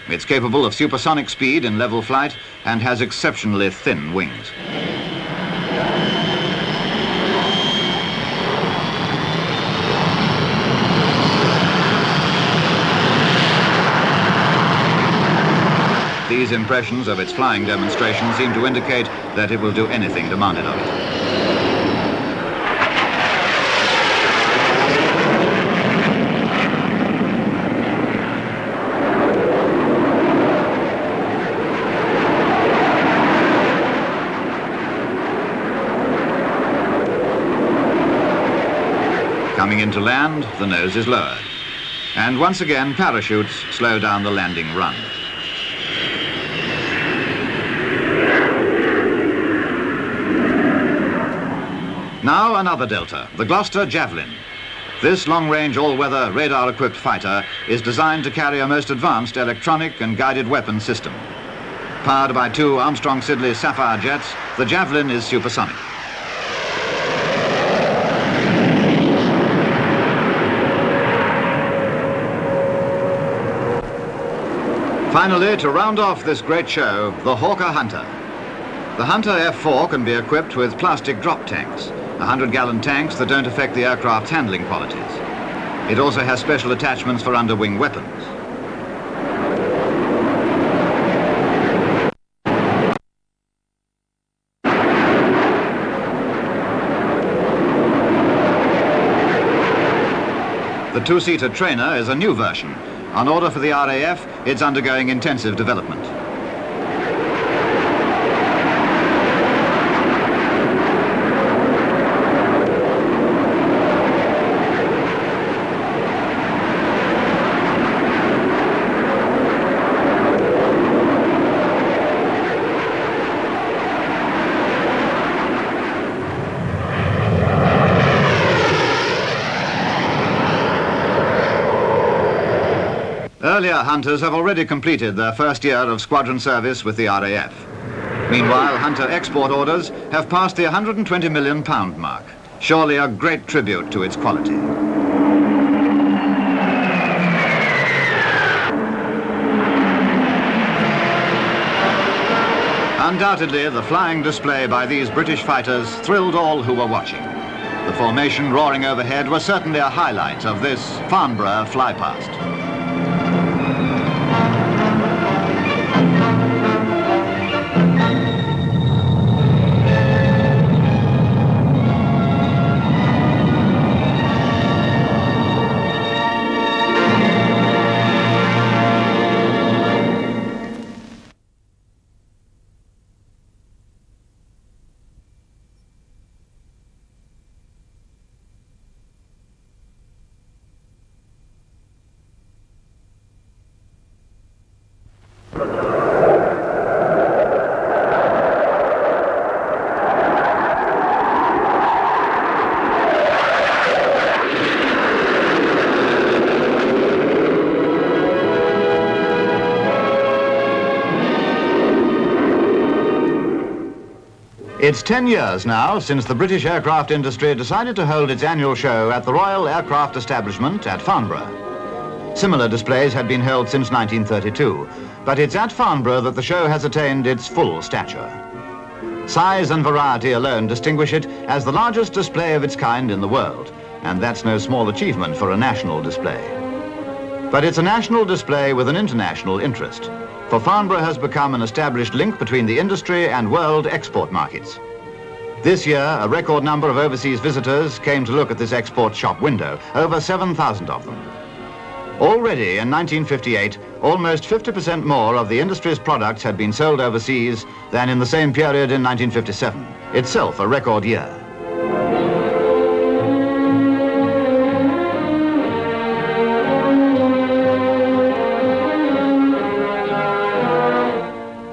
It's capable of supersonic speed in level flight and has exceptionally thin wings. These impressions of its flying demonstration seem to indicate that it will do anything demanded of it. Coming into land, the nose is lowered. And once again, parachutes slow down the landing run. Now another Delta, the Gloucester Javelin. This long-range, all-weather, radar-equipped fighter is designed to carry a most advanced electronic and guided weapon system. Powered by two Armstrong-Siddeley Sapphire jets, the Javelin is supersonic. Finally, to round off this great show, the Hawker Hunter. The Hunter F4 can be equipped with plastic drop tanks, 100-gallon tanks that don't affect the aircraft's handling qualities. It also has special attachments for underwing weapons. The two-seater trainer is a new version. On order for the RAF, it's undergoing intensive development. Earlier Hunters have already completed their first year of squadron service with the RAF. Meanwhile, Hunter export orders have passed the £120 million mark, surely a great tribute to its quality. Undoubtedly, the flying display by these British fighters thrilled all who were watching. The formation roaring overhead was certainly a highlight of this Farnborough flypast. It's 10 years now since the British aircraft industry decided to hold its annual show at the Royal Aircraft Establishment at Farnborough. Similar displays had been held since 1932, but it's at Farnborough that the show has attained its full stature. Size and variety alone distinguish it as the largest display of its kind in the world, and that's no small achievement for a national display. But it's a national display with an international interest, for Farnborough has become an established link between the industry and world export markets. This year, a record number of overseas visitors came to look at this export shop window, over 7,000 of them. Already in 1958, almost 50% more of the industry's products had been sold overseas than in the same period in 1957, itself a record year.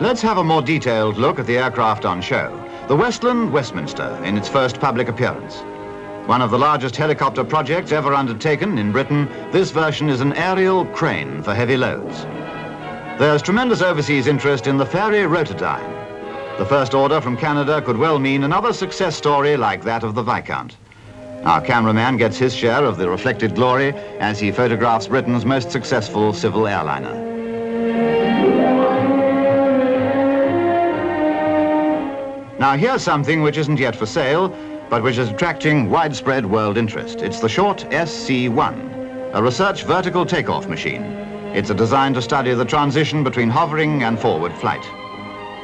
Let's have a more detailed look at the aircraft on show. The Westland Westminster in its first public appearance. One of the largest helicopter projects ever undertaken in Britain, this version is an aerial crane for heavy loads. There's tremendous overseas interest in the Fairey Rotodyne. The first order from Canada could well mean another success story like that of the Viscount. Our cameraman gets his share of the reflected glory as he photographs Britain's most successful civil airliner. Now here's something which isn't yet for sale, but which is attracting widespread world interest. It's the short SC-1, a research vertical takeoff machine. It's designed to study the transition between hovering and forward flight.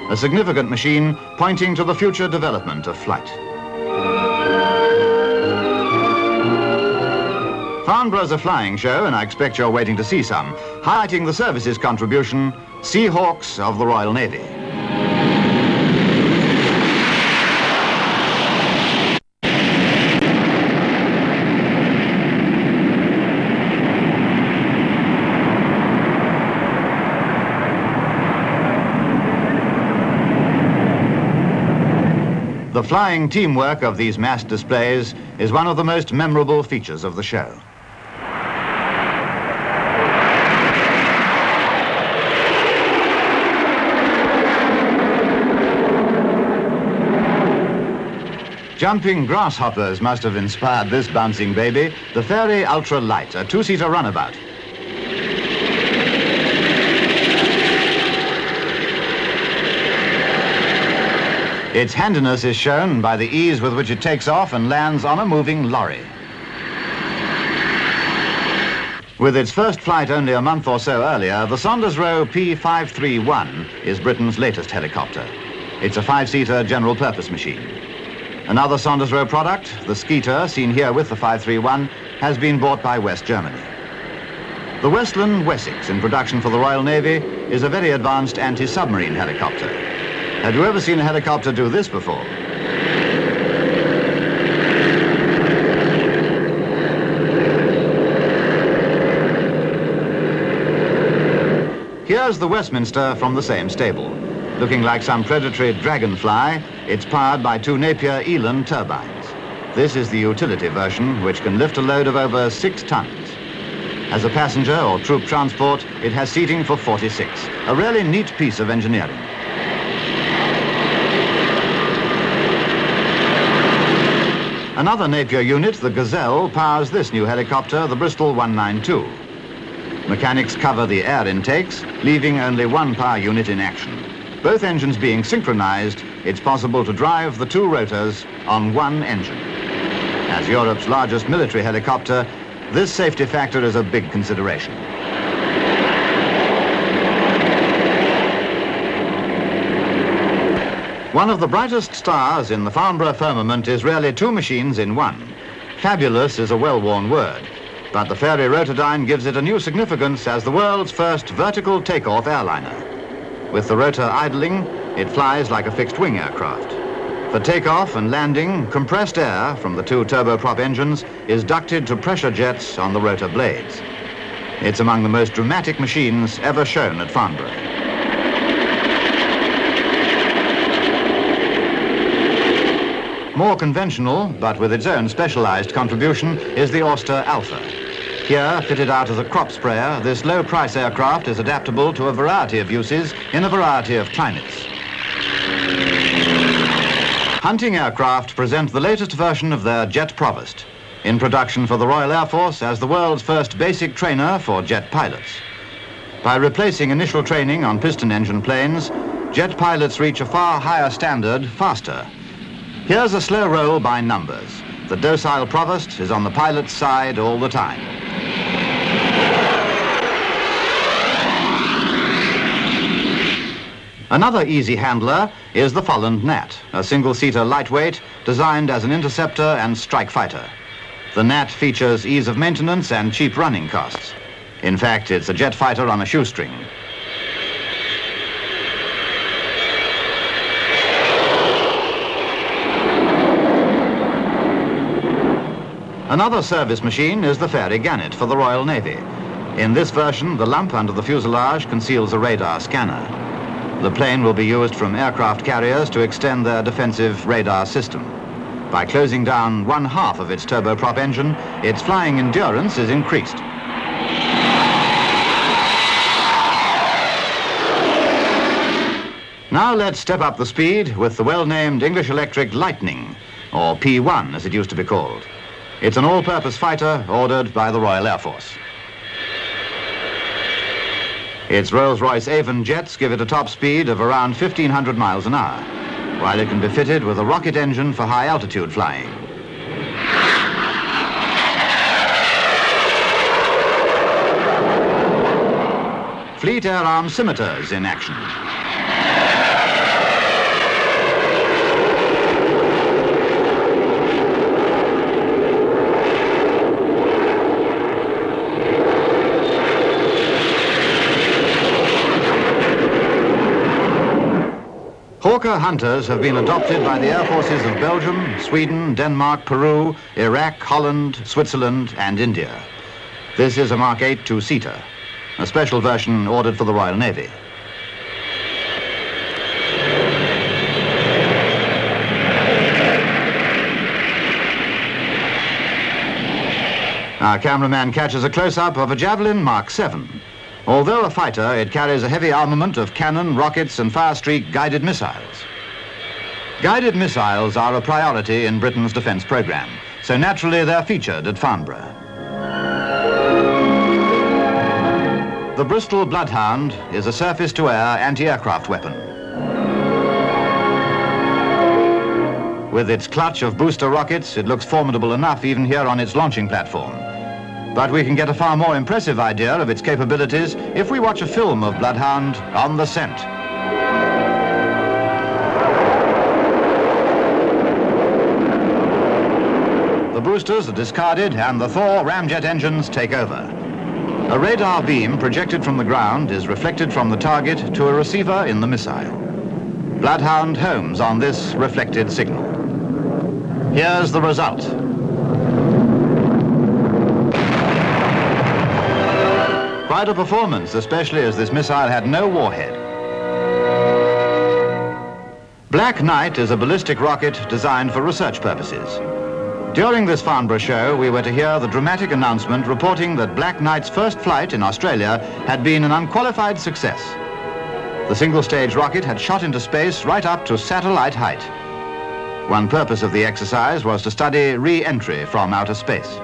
A significant machine pointing to the future development of flight. Farnborough's a flying show, and I expect you're waiting to see some, highlighting the services contribution, Seahawks of the Royal Navy. The flying teamwork of these massed displays is one of the most memorable features of the show. Jumping grasshoppers must have inspired this bouncing baby, the Fairey Ultra Light, a two-seater runabout. Its handiness is shown by the ease with which it takes off and lands on a moving lorry. With its first flight only a month or so earlier, the Saunders Roe P531 is Britain's latest helicopter. It's a five-seater general-purpose machine. Another Saunders Roe product, the Skeeter, seen here with the 531, has been bought by West Germany. The Westland Wessex, in production for the Royal Navy, is a very advanced anti-submarine helicopter. Have you ever seen a helicopter do this before? Here's the Westminster from the same stable. Looking like some predatory dragonfly, it's powered by two Napier Elan turbines. This is the utility version, which can lift a load of over 6 tons. As a passenger or troop transport, it has seating for 46, a really neat piece of engineering. Another Napier unit, the Gazelle, powers this new helicopter, the Bristol 192. Mechanics cover the air intakes, leaving only one power unit in action. Both engines being synchronized, it's possible to drive the two rotors on one engine. As Europe's largest military helicopter, this safety factor is a big consideration. One of the brightest stars in the Farnborough firmament is really two machines in one. Fabulous is a well-worn word, but the Fairey Rotodyne gives it a new significance as the world's first vertical takeoff airliner. With the rotor idling, it flies like a fixed-wing aircraft. For takeoff and landing, compressed air from the two turboprop engines is ducted to pressure jets on the rotor blades. It's among the most dramatic machines ever shown at Farnborough. More conventional, but with its own specialized contribution, is the Auster Alpha. Here, fitted out as a crop sprayer, this low-price aircraft is adaptable to a variety of uses in a variety of climates. Hunting aircraft present the latest version of their Jet Provost, in production for the Royal Air Force as the world's first basic trainer for jet pilots. By replacing initial training on piston engine planes, jet pilots reach a far higher standard faster. Here's a slow roll by numbers. The docile Provost is on the pilot's side all the time. Another easy handler is the Folland Gnat, a single-seater lightweight designed as an interceptor and strike fighter. The Gnat features ease of maintenance and cheap running costs. In fact, it's a jet fighter on a shoestring. Another service machine is the Fairy Gannet for the Royal Navy. In this version, the lump under the fuselage conceals a radar scanner. The plane will be used from aircraft carriers to extend their defensive radar system. By closing down 1/2 of its turboprop engine, its flying endurance is increased. Now let's step up the speed with the well-named English Electric Lightning, or P1 as it used to be called. It's an all-purpose fighter ordered by the Royal Air Force. Its Rolls-Royce Avon jets give it a top speed of around 1,500 miles an hour, while it can be fitted with a rocket engine for high-altitude flying. Fleet Air Arm scimitars in action. Hawker Hunters have been adopted by the air forces of Belgium, Sweden, Denmark, Peru, Iraq, Holland, Switzerland and India. This is a Mark 8 two-seater, a special version ordered for the Royal Navy. Our cameraman catches a close-up of a Javelin Mark 7. Although a fighter, it carries a heavy armament of cannon, rockets and fire-streak guided missiles. Guided missiles are a priority in Britain's defence programme, so naturally they're featured at Farnborough. The Bristol Bloodhound is a surface-to-air anti-aircraft weapon. With its clutch of booster rockets, it looks formidable enough even here on its launching platform. But we can get a far more impressive idea of its capabilities if we watch a film of Bloodhound on the scent. The boosters are discarded and the Thor ramjet engines take over. A radar beam projected from the ground is reflected from the target to a receiver in the missile. Bloodhound homes on this reflected signal. Here's the result. Quite a performance, especially as this missile had no warhead. Black Knight is a ballistic rocket designed for research purposes. During this Farnborough show, we were to hear the dramatic announcement reporting that Black Knight's first flight in Australia had been an unqualified success. The single-stage rocket had shot into space right up to satellite height. One purpose of the exercise was to study re-entry from outer space.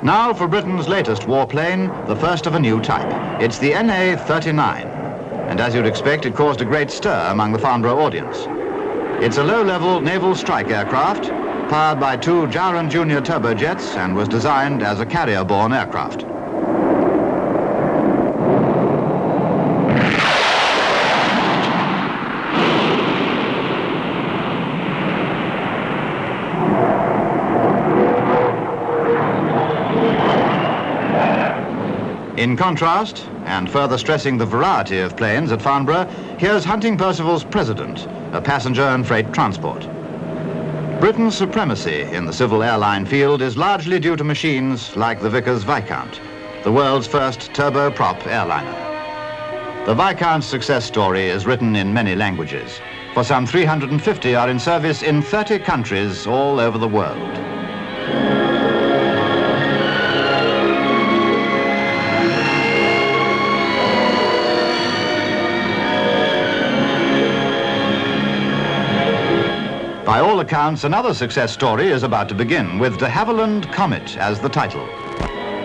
Now for Britain's latest warplane, the first of a new type. It's the NA-39, and as you'd expect, it caused a great stir among the Farnborough audience. It's a low-level naval strike aircraft, powered by 2 Jaren Junior turbojets, and was designed as a carrier-borne aircraft. In contrast, and further stressing the variety of planes at Farnborough, here's Hunting Percival's President, a passenger and freight transport. Britain's supremacy in the civil airline field is largely due to machines like the Vickers Viscount, the world's first turboprop airliner. The Viscount's success story is written in many languages, for some 350 are in service in 30 countries all over the world. By all accounts, another success story is about to begin, with de Havilland Comet as the title.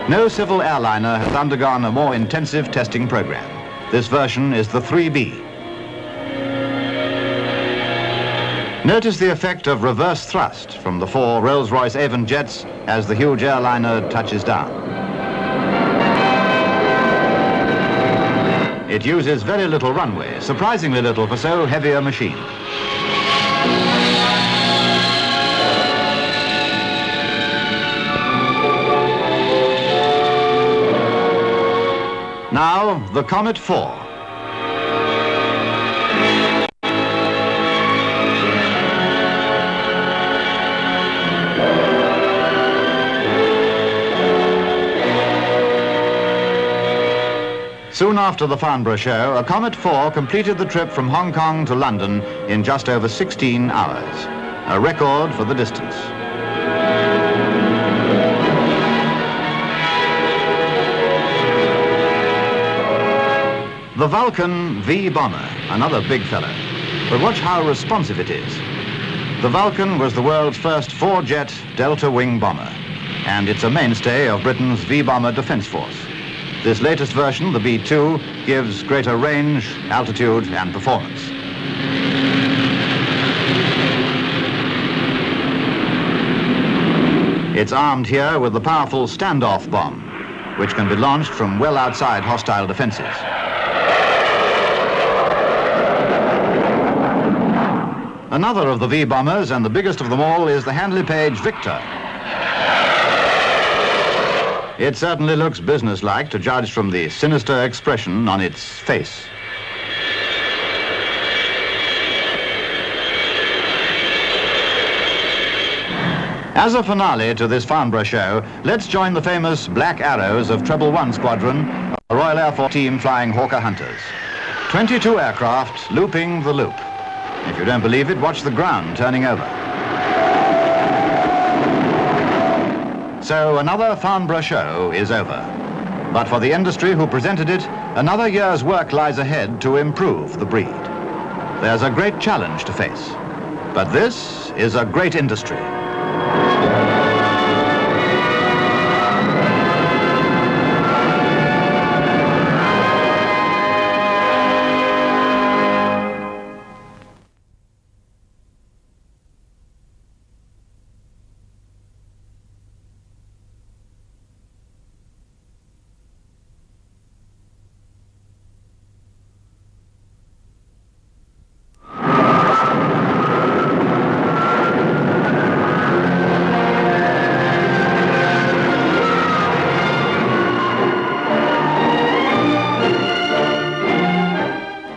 No civil airliner has undergone a more intensive testing program. This version is the 3B. Notice the effect of reverse thrust from the 4 Rolls-Royce Avon jets as the huge airliner touches down. It uses very little runway, surprisingly little for so heavy a machine. Now, the Comet 4. Soon after the Farnborough show, a Comet 4 completed the trip from Hong Kong to London in just over 16 hours, a record for the distance. The Vulcan V bomber, another big fellow, but watch how responsive it is. The Vulcan was the world's first 4-jet delta wing bomber, and it's a mainstay of Britain's V-bomber defense force. This latest version, the B-2, gives greater range, altitude, and performance. It's armed here with the powerful standoff bomb, which can be launched from well outside hostile defenses. Another of the V-bombers, and the biggest of them all, is the Handley Page Victor. It certainly looks businesslike, to judge from the sinister expression on its face. As a finale to this Farnborough show, let's join the famous Black Arrows of Treble 1 Squadron, a Royal Air Force team flying Hawker Hunters. 22 aircraft looping the loop. If you don't believe it, watch the ground turning over. So another Farnborough show is over. But for the industry who presented it, another year's work lies ahead to improve the breed. There's a great challenge to face. But this is a great industry.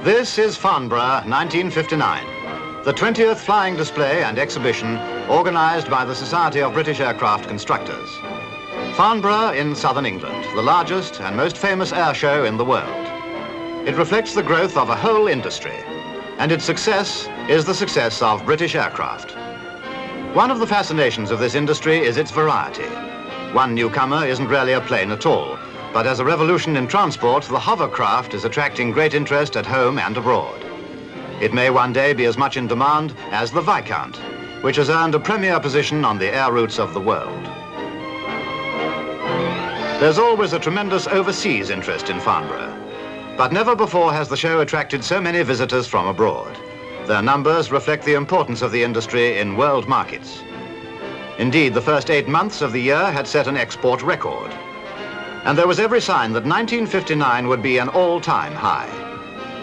This is Farnborough, 1959, the 20th flying display and exhibition organized by the Society of British Aircraft Constructors. Farnborough in southern England, the largest and most famous air show in the world. It reflects the growth of a whole industry, and its success is the success of British aircraft. One of the fascinations of this industry is its variety. One newcomer isn't really a plane at all. But as a revolution in transport, the hovercraft is attracting great interest at home and abroad. It may one day be as much in demand as the Viscount, which has earned a premier position on the air routes of the world. There's always a tremendous overseas interest in Farnborough, but never before has the show attracted so many visitors from abroad. Their numbers reflect the importance of the industry in world markets. Indeed, the first 8 months of the year had set an export record. And there was every sign that 1959 would be an all-time high.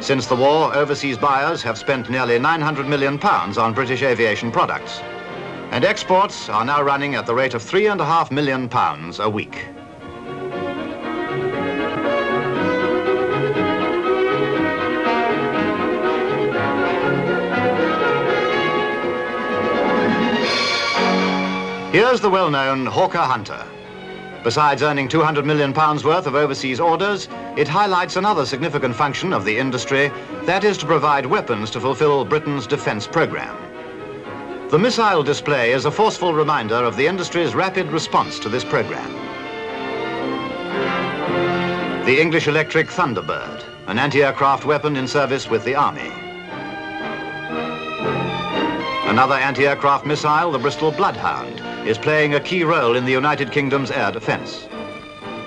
Since the war, overseas buyers have spent nearly £900 million on British aviation products. And exports are now running at the rate of £3.5 million a week. Here's the well-known Hawker Hunter. Besides earning £200 million worth of overseas orders, it highlights another significant function of the industry, that is to provide weapons to fulfill Britain's defense program. The missile display is a forceful reminder of the industry's rapid response to this program. The English electric Thunderbird, an anti-aircraft weapon in service with the Army. Another anti-aircraft missile, the Bristol Bloodhound, is playing a key role in the United Kingdom's air defense.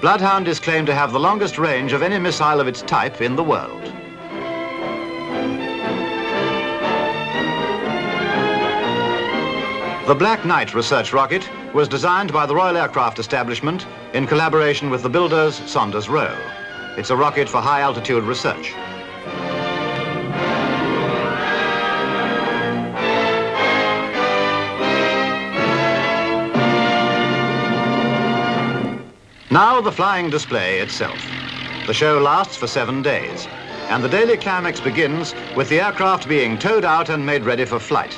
Bloodhound is claimed to have the longest range of any missile of its type in the world. The Black Knight research rocket was designed by the Royal Aircraft Establishment in collaboration with the builders Saunders Roe. It's a rocket for high-altitude research. Now the flying display itself. The show lasts for 7 days, and the daily climax begins with the aircraft being towed out and made ready for flight.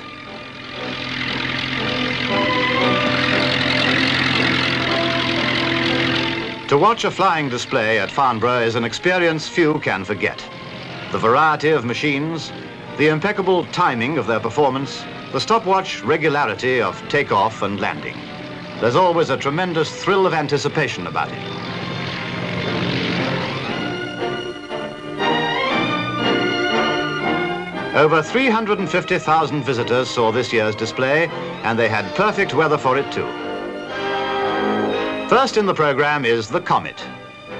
To watch a flying display at Farnborough is an experience few can forget. The variety of machines, the impeccable timing of their performance, the stopwatch regularity of takeoff and landing. There's always a tremendous thrill of anticipation about it. Over 350,000 visitors saw this year's display, and they had perfect weather for it too. First in the program is the Comet,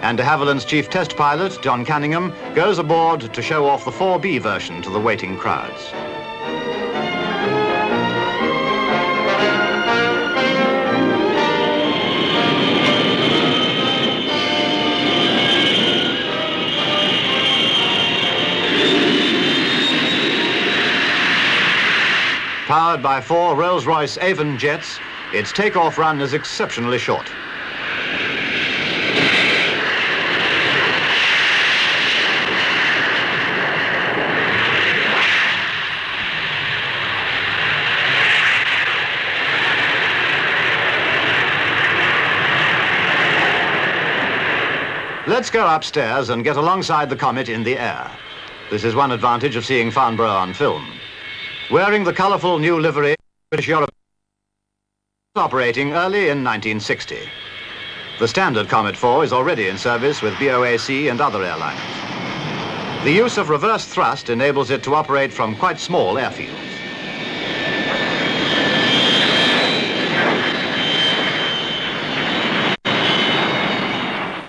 and de Havilland's chief test pilot, John Cunningham, goes aboard to show off the 4B version to the waiting crowds. Powered by 4 Rolls-Royce Avon jets, its takeoff run is exceptionally short. Let's go upstairs and get alongside the Comet in the air. This is one advantage of seeing Farnborough on film. Wearing the colourful new livery, British Europe operating early in 1960. The standard Comet 4 is already in service with BOAC and other airlines. The use of reverse thrust enables it to operate from quite small airfields.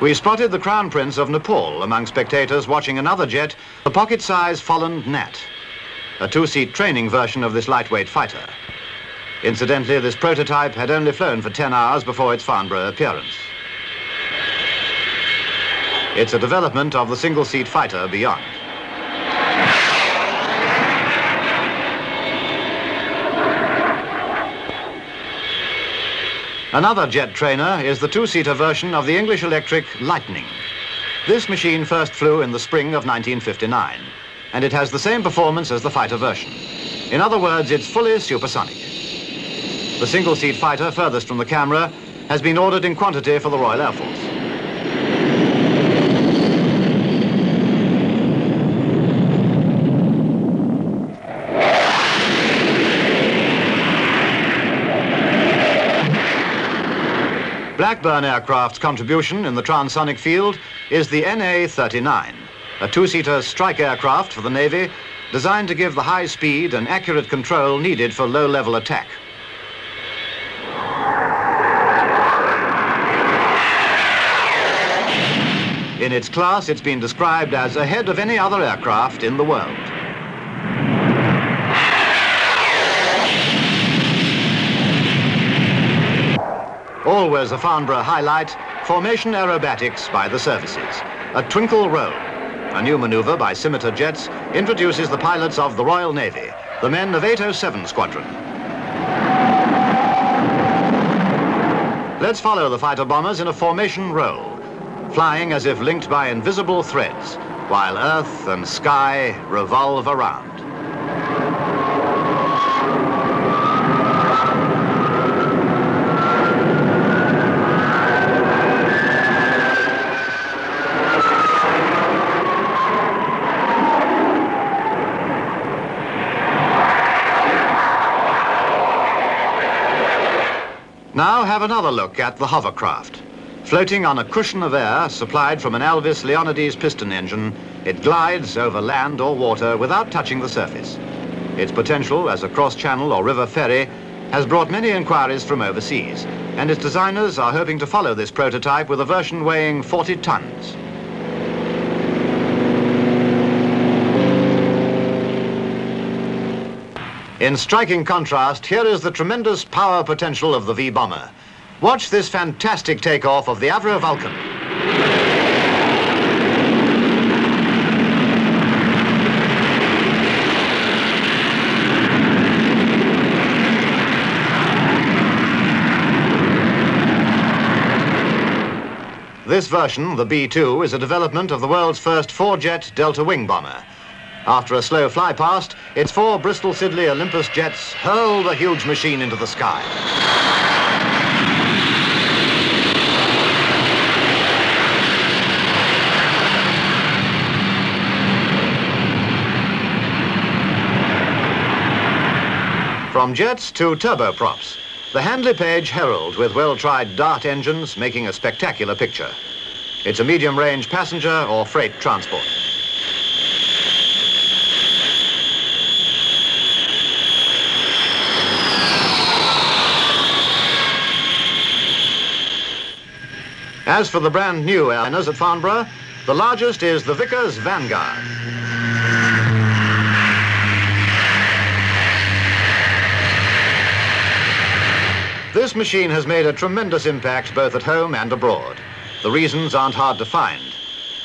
We spotted the Crown Prince of Nepal among spectators watching another jet, the pocket-size Folland Gnat, a 2-seat training version of this lightweight fighter. Incidentally, this prototype had only flown for 10 hours before its Farnborough appearance. It's a development of the single-seat fighter beyond. Another jet trainer is the 2-seater version of the English Electric Lightning. This machine first flew in the spring of 1959, and it has the same performance as the fighter version. In other words, it's fully supersonic. The single-seat fighter furthest from the camera has been ordered in quantity for the Royal Air Force. Blackburn Aircraft's contribution in the transonic field is the NA-39, a 2-seater strike aircraft for the Navy designed to give the high speed and accurate control needed for low-level attack. In its class, it's been described as ahead of any other aircraft in the world. Always a Farnborough highlight, formation aerobatics by the services. A twinkle roll, a new maneuver by scimitar jets, introduces the pilots of the Royal Navy, the men of 807 Squadron. Let's follow the fighter bombers in a formation roll, flying as if linked by invisible threads, while earth and sky revolve around. Now have another look at the hovercraft. Floating on a cushion of air supplied from an Alvis Leonides piston engine, it glides over land or water without touching the surface. Its potential as a cross-channel or river ferry has brought many inquiries from overseas, and its designers are hoping to follow this prototype with a version weighing 40 tons. In striking contrast, here is the tremendous power potential of the V-bomber. Watch this fantastic takeoff of the Avro Vulcan. This version, the B-2, is a development of the world's first four-jet Delta wing bomber. After a slow fly past, its four Bristol Siddeley Olympus jets hurl the huge machine into the sky. From jets to turboprops, the Handley Page Herald with well-tried Dart engines making a spectacular picture. It's a medium-range passenger or freight transport. As for the brand new airliners at Farnborough, the largest is the Vickers Vanguard. This machine has made a tremendous impact both at home and abroad. The reasons aren't hard to find.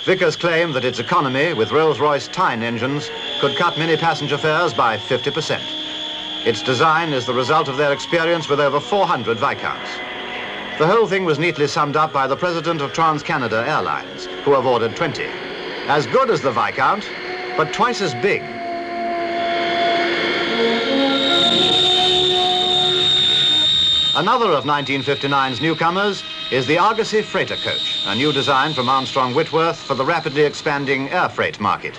Vickers claim that its economy with Rolls-Royce Tyne engines could cut many passenger fares by 50%. Its design is the result of their experience with over 400 Viscounts. The whole thing was neatly summed up by the president of Trans-Canada Airlines, who have ordered 20. As good as the Viscount, but twice as big. Another of 1959's newcomers is the Argosy Freighter Coach, a new design from Armstrong Whitworth for the rapidly expanding air freight market.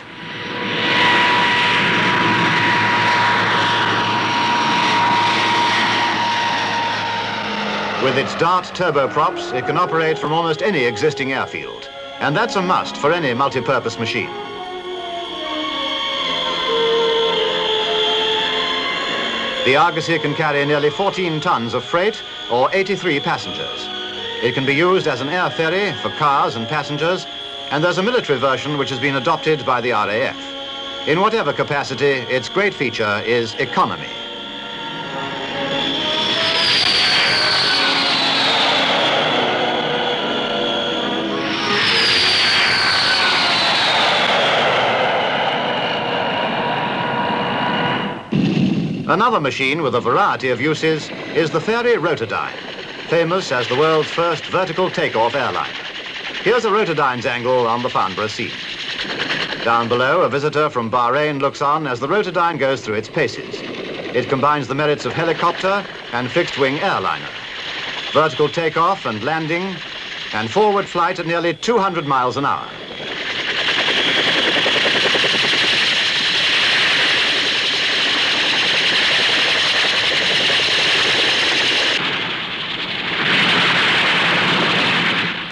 With its Dart turboprops, it can operate from almost any existing airfield, and that's a must for any multi-purpose machine. The Argosy can carry nearly 14 tons of freight or 83 passengers. It can be used as an air ferry for cars and passengers, and there's a military version which has been adopted by the RAF. In whatever capacity, its great feature is economy. Another machine with a variety of uses is the Fairey Rotodyne, famous as the world's first vertical takeoff airline. Here's a Rotodyne's angle on the Farnborough scene. Down below, a visitor from Bahrain looks on as the Rotodyne goes through its paces. It combines the merits of helicopter and fixed-wing airliner, vertical takeoff and landing, and forward flight at nearly 200 miles an hour.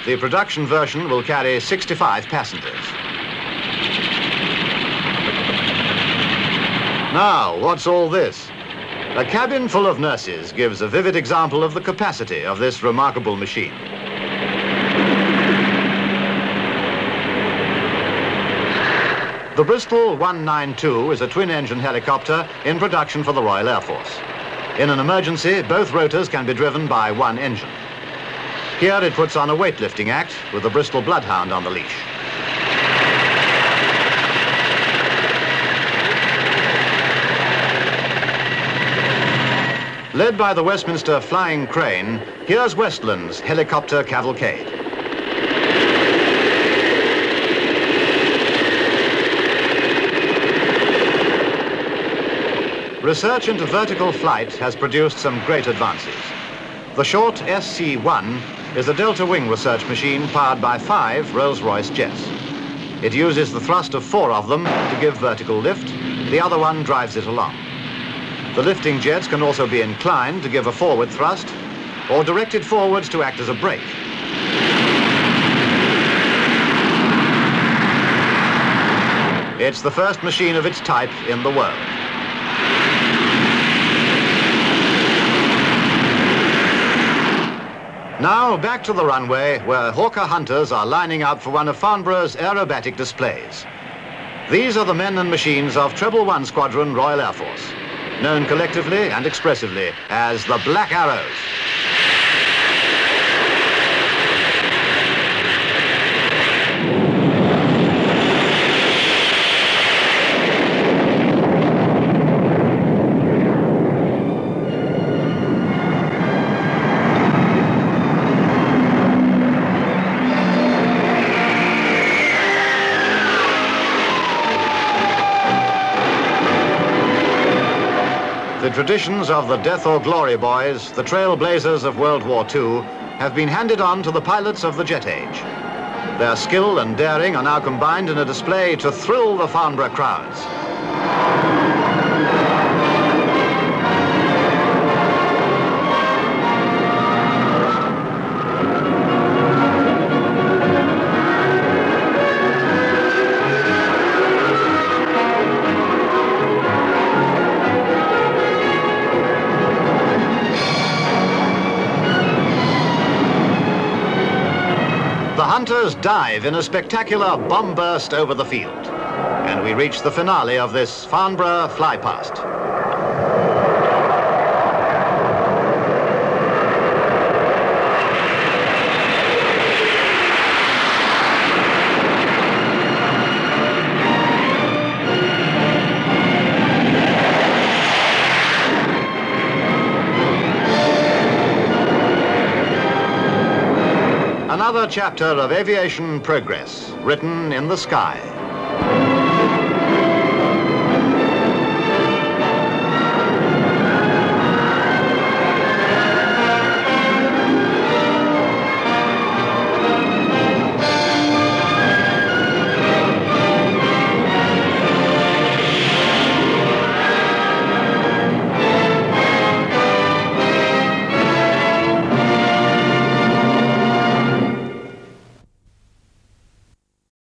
The production version will carry 65 passengers. Now, what's all this? A cabin full of nurses gives a vivid example of the capacity of this remarkable machine. The Bristol 192 is a twin-engine helicopter in production for the Royal Air Force. In an emergency, both rotors can be driven by one engine. Here it puts on a weightlifting act with the Bristol Bloodhound on the leash. Led by the Westminster Flying Crane, here's Westland's helicopter cavalcade. Research into vertical flight has produced some great advances. The short SC-1 is a Delta wing research machine powered by 5 Rolls-Royce jets. It uses the thrust of 4 of them to give vertical lift. The other one drives it along. The lifting jets can also be inclined to give a forward thrust or directed forwards to act as a brake. It's the first machine of its type in the world. Now back to the runway where Hawker hunters are lining up for one of Farnborough's aerobatic displays. These are the men and machines of Treble 1 Squadron Royal Air Force, known collectively and expressively as the Black Arrows. The traditions of the Death or Glory boys, the trailblazers of World War II, have been handed on to the pilots of the jet age. Their skill and daring are now combined in a display to thrill the Farnborough crowds. The hunters dive in a spectacular bomb burst over the field. And we reach the finale of this Farnborough flypast. Another chapter of aviation progress written in the sky.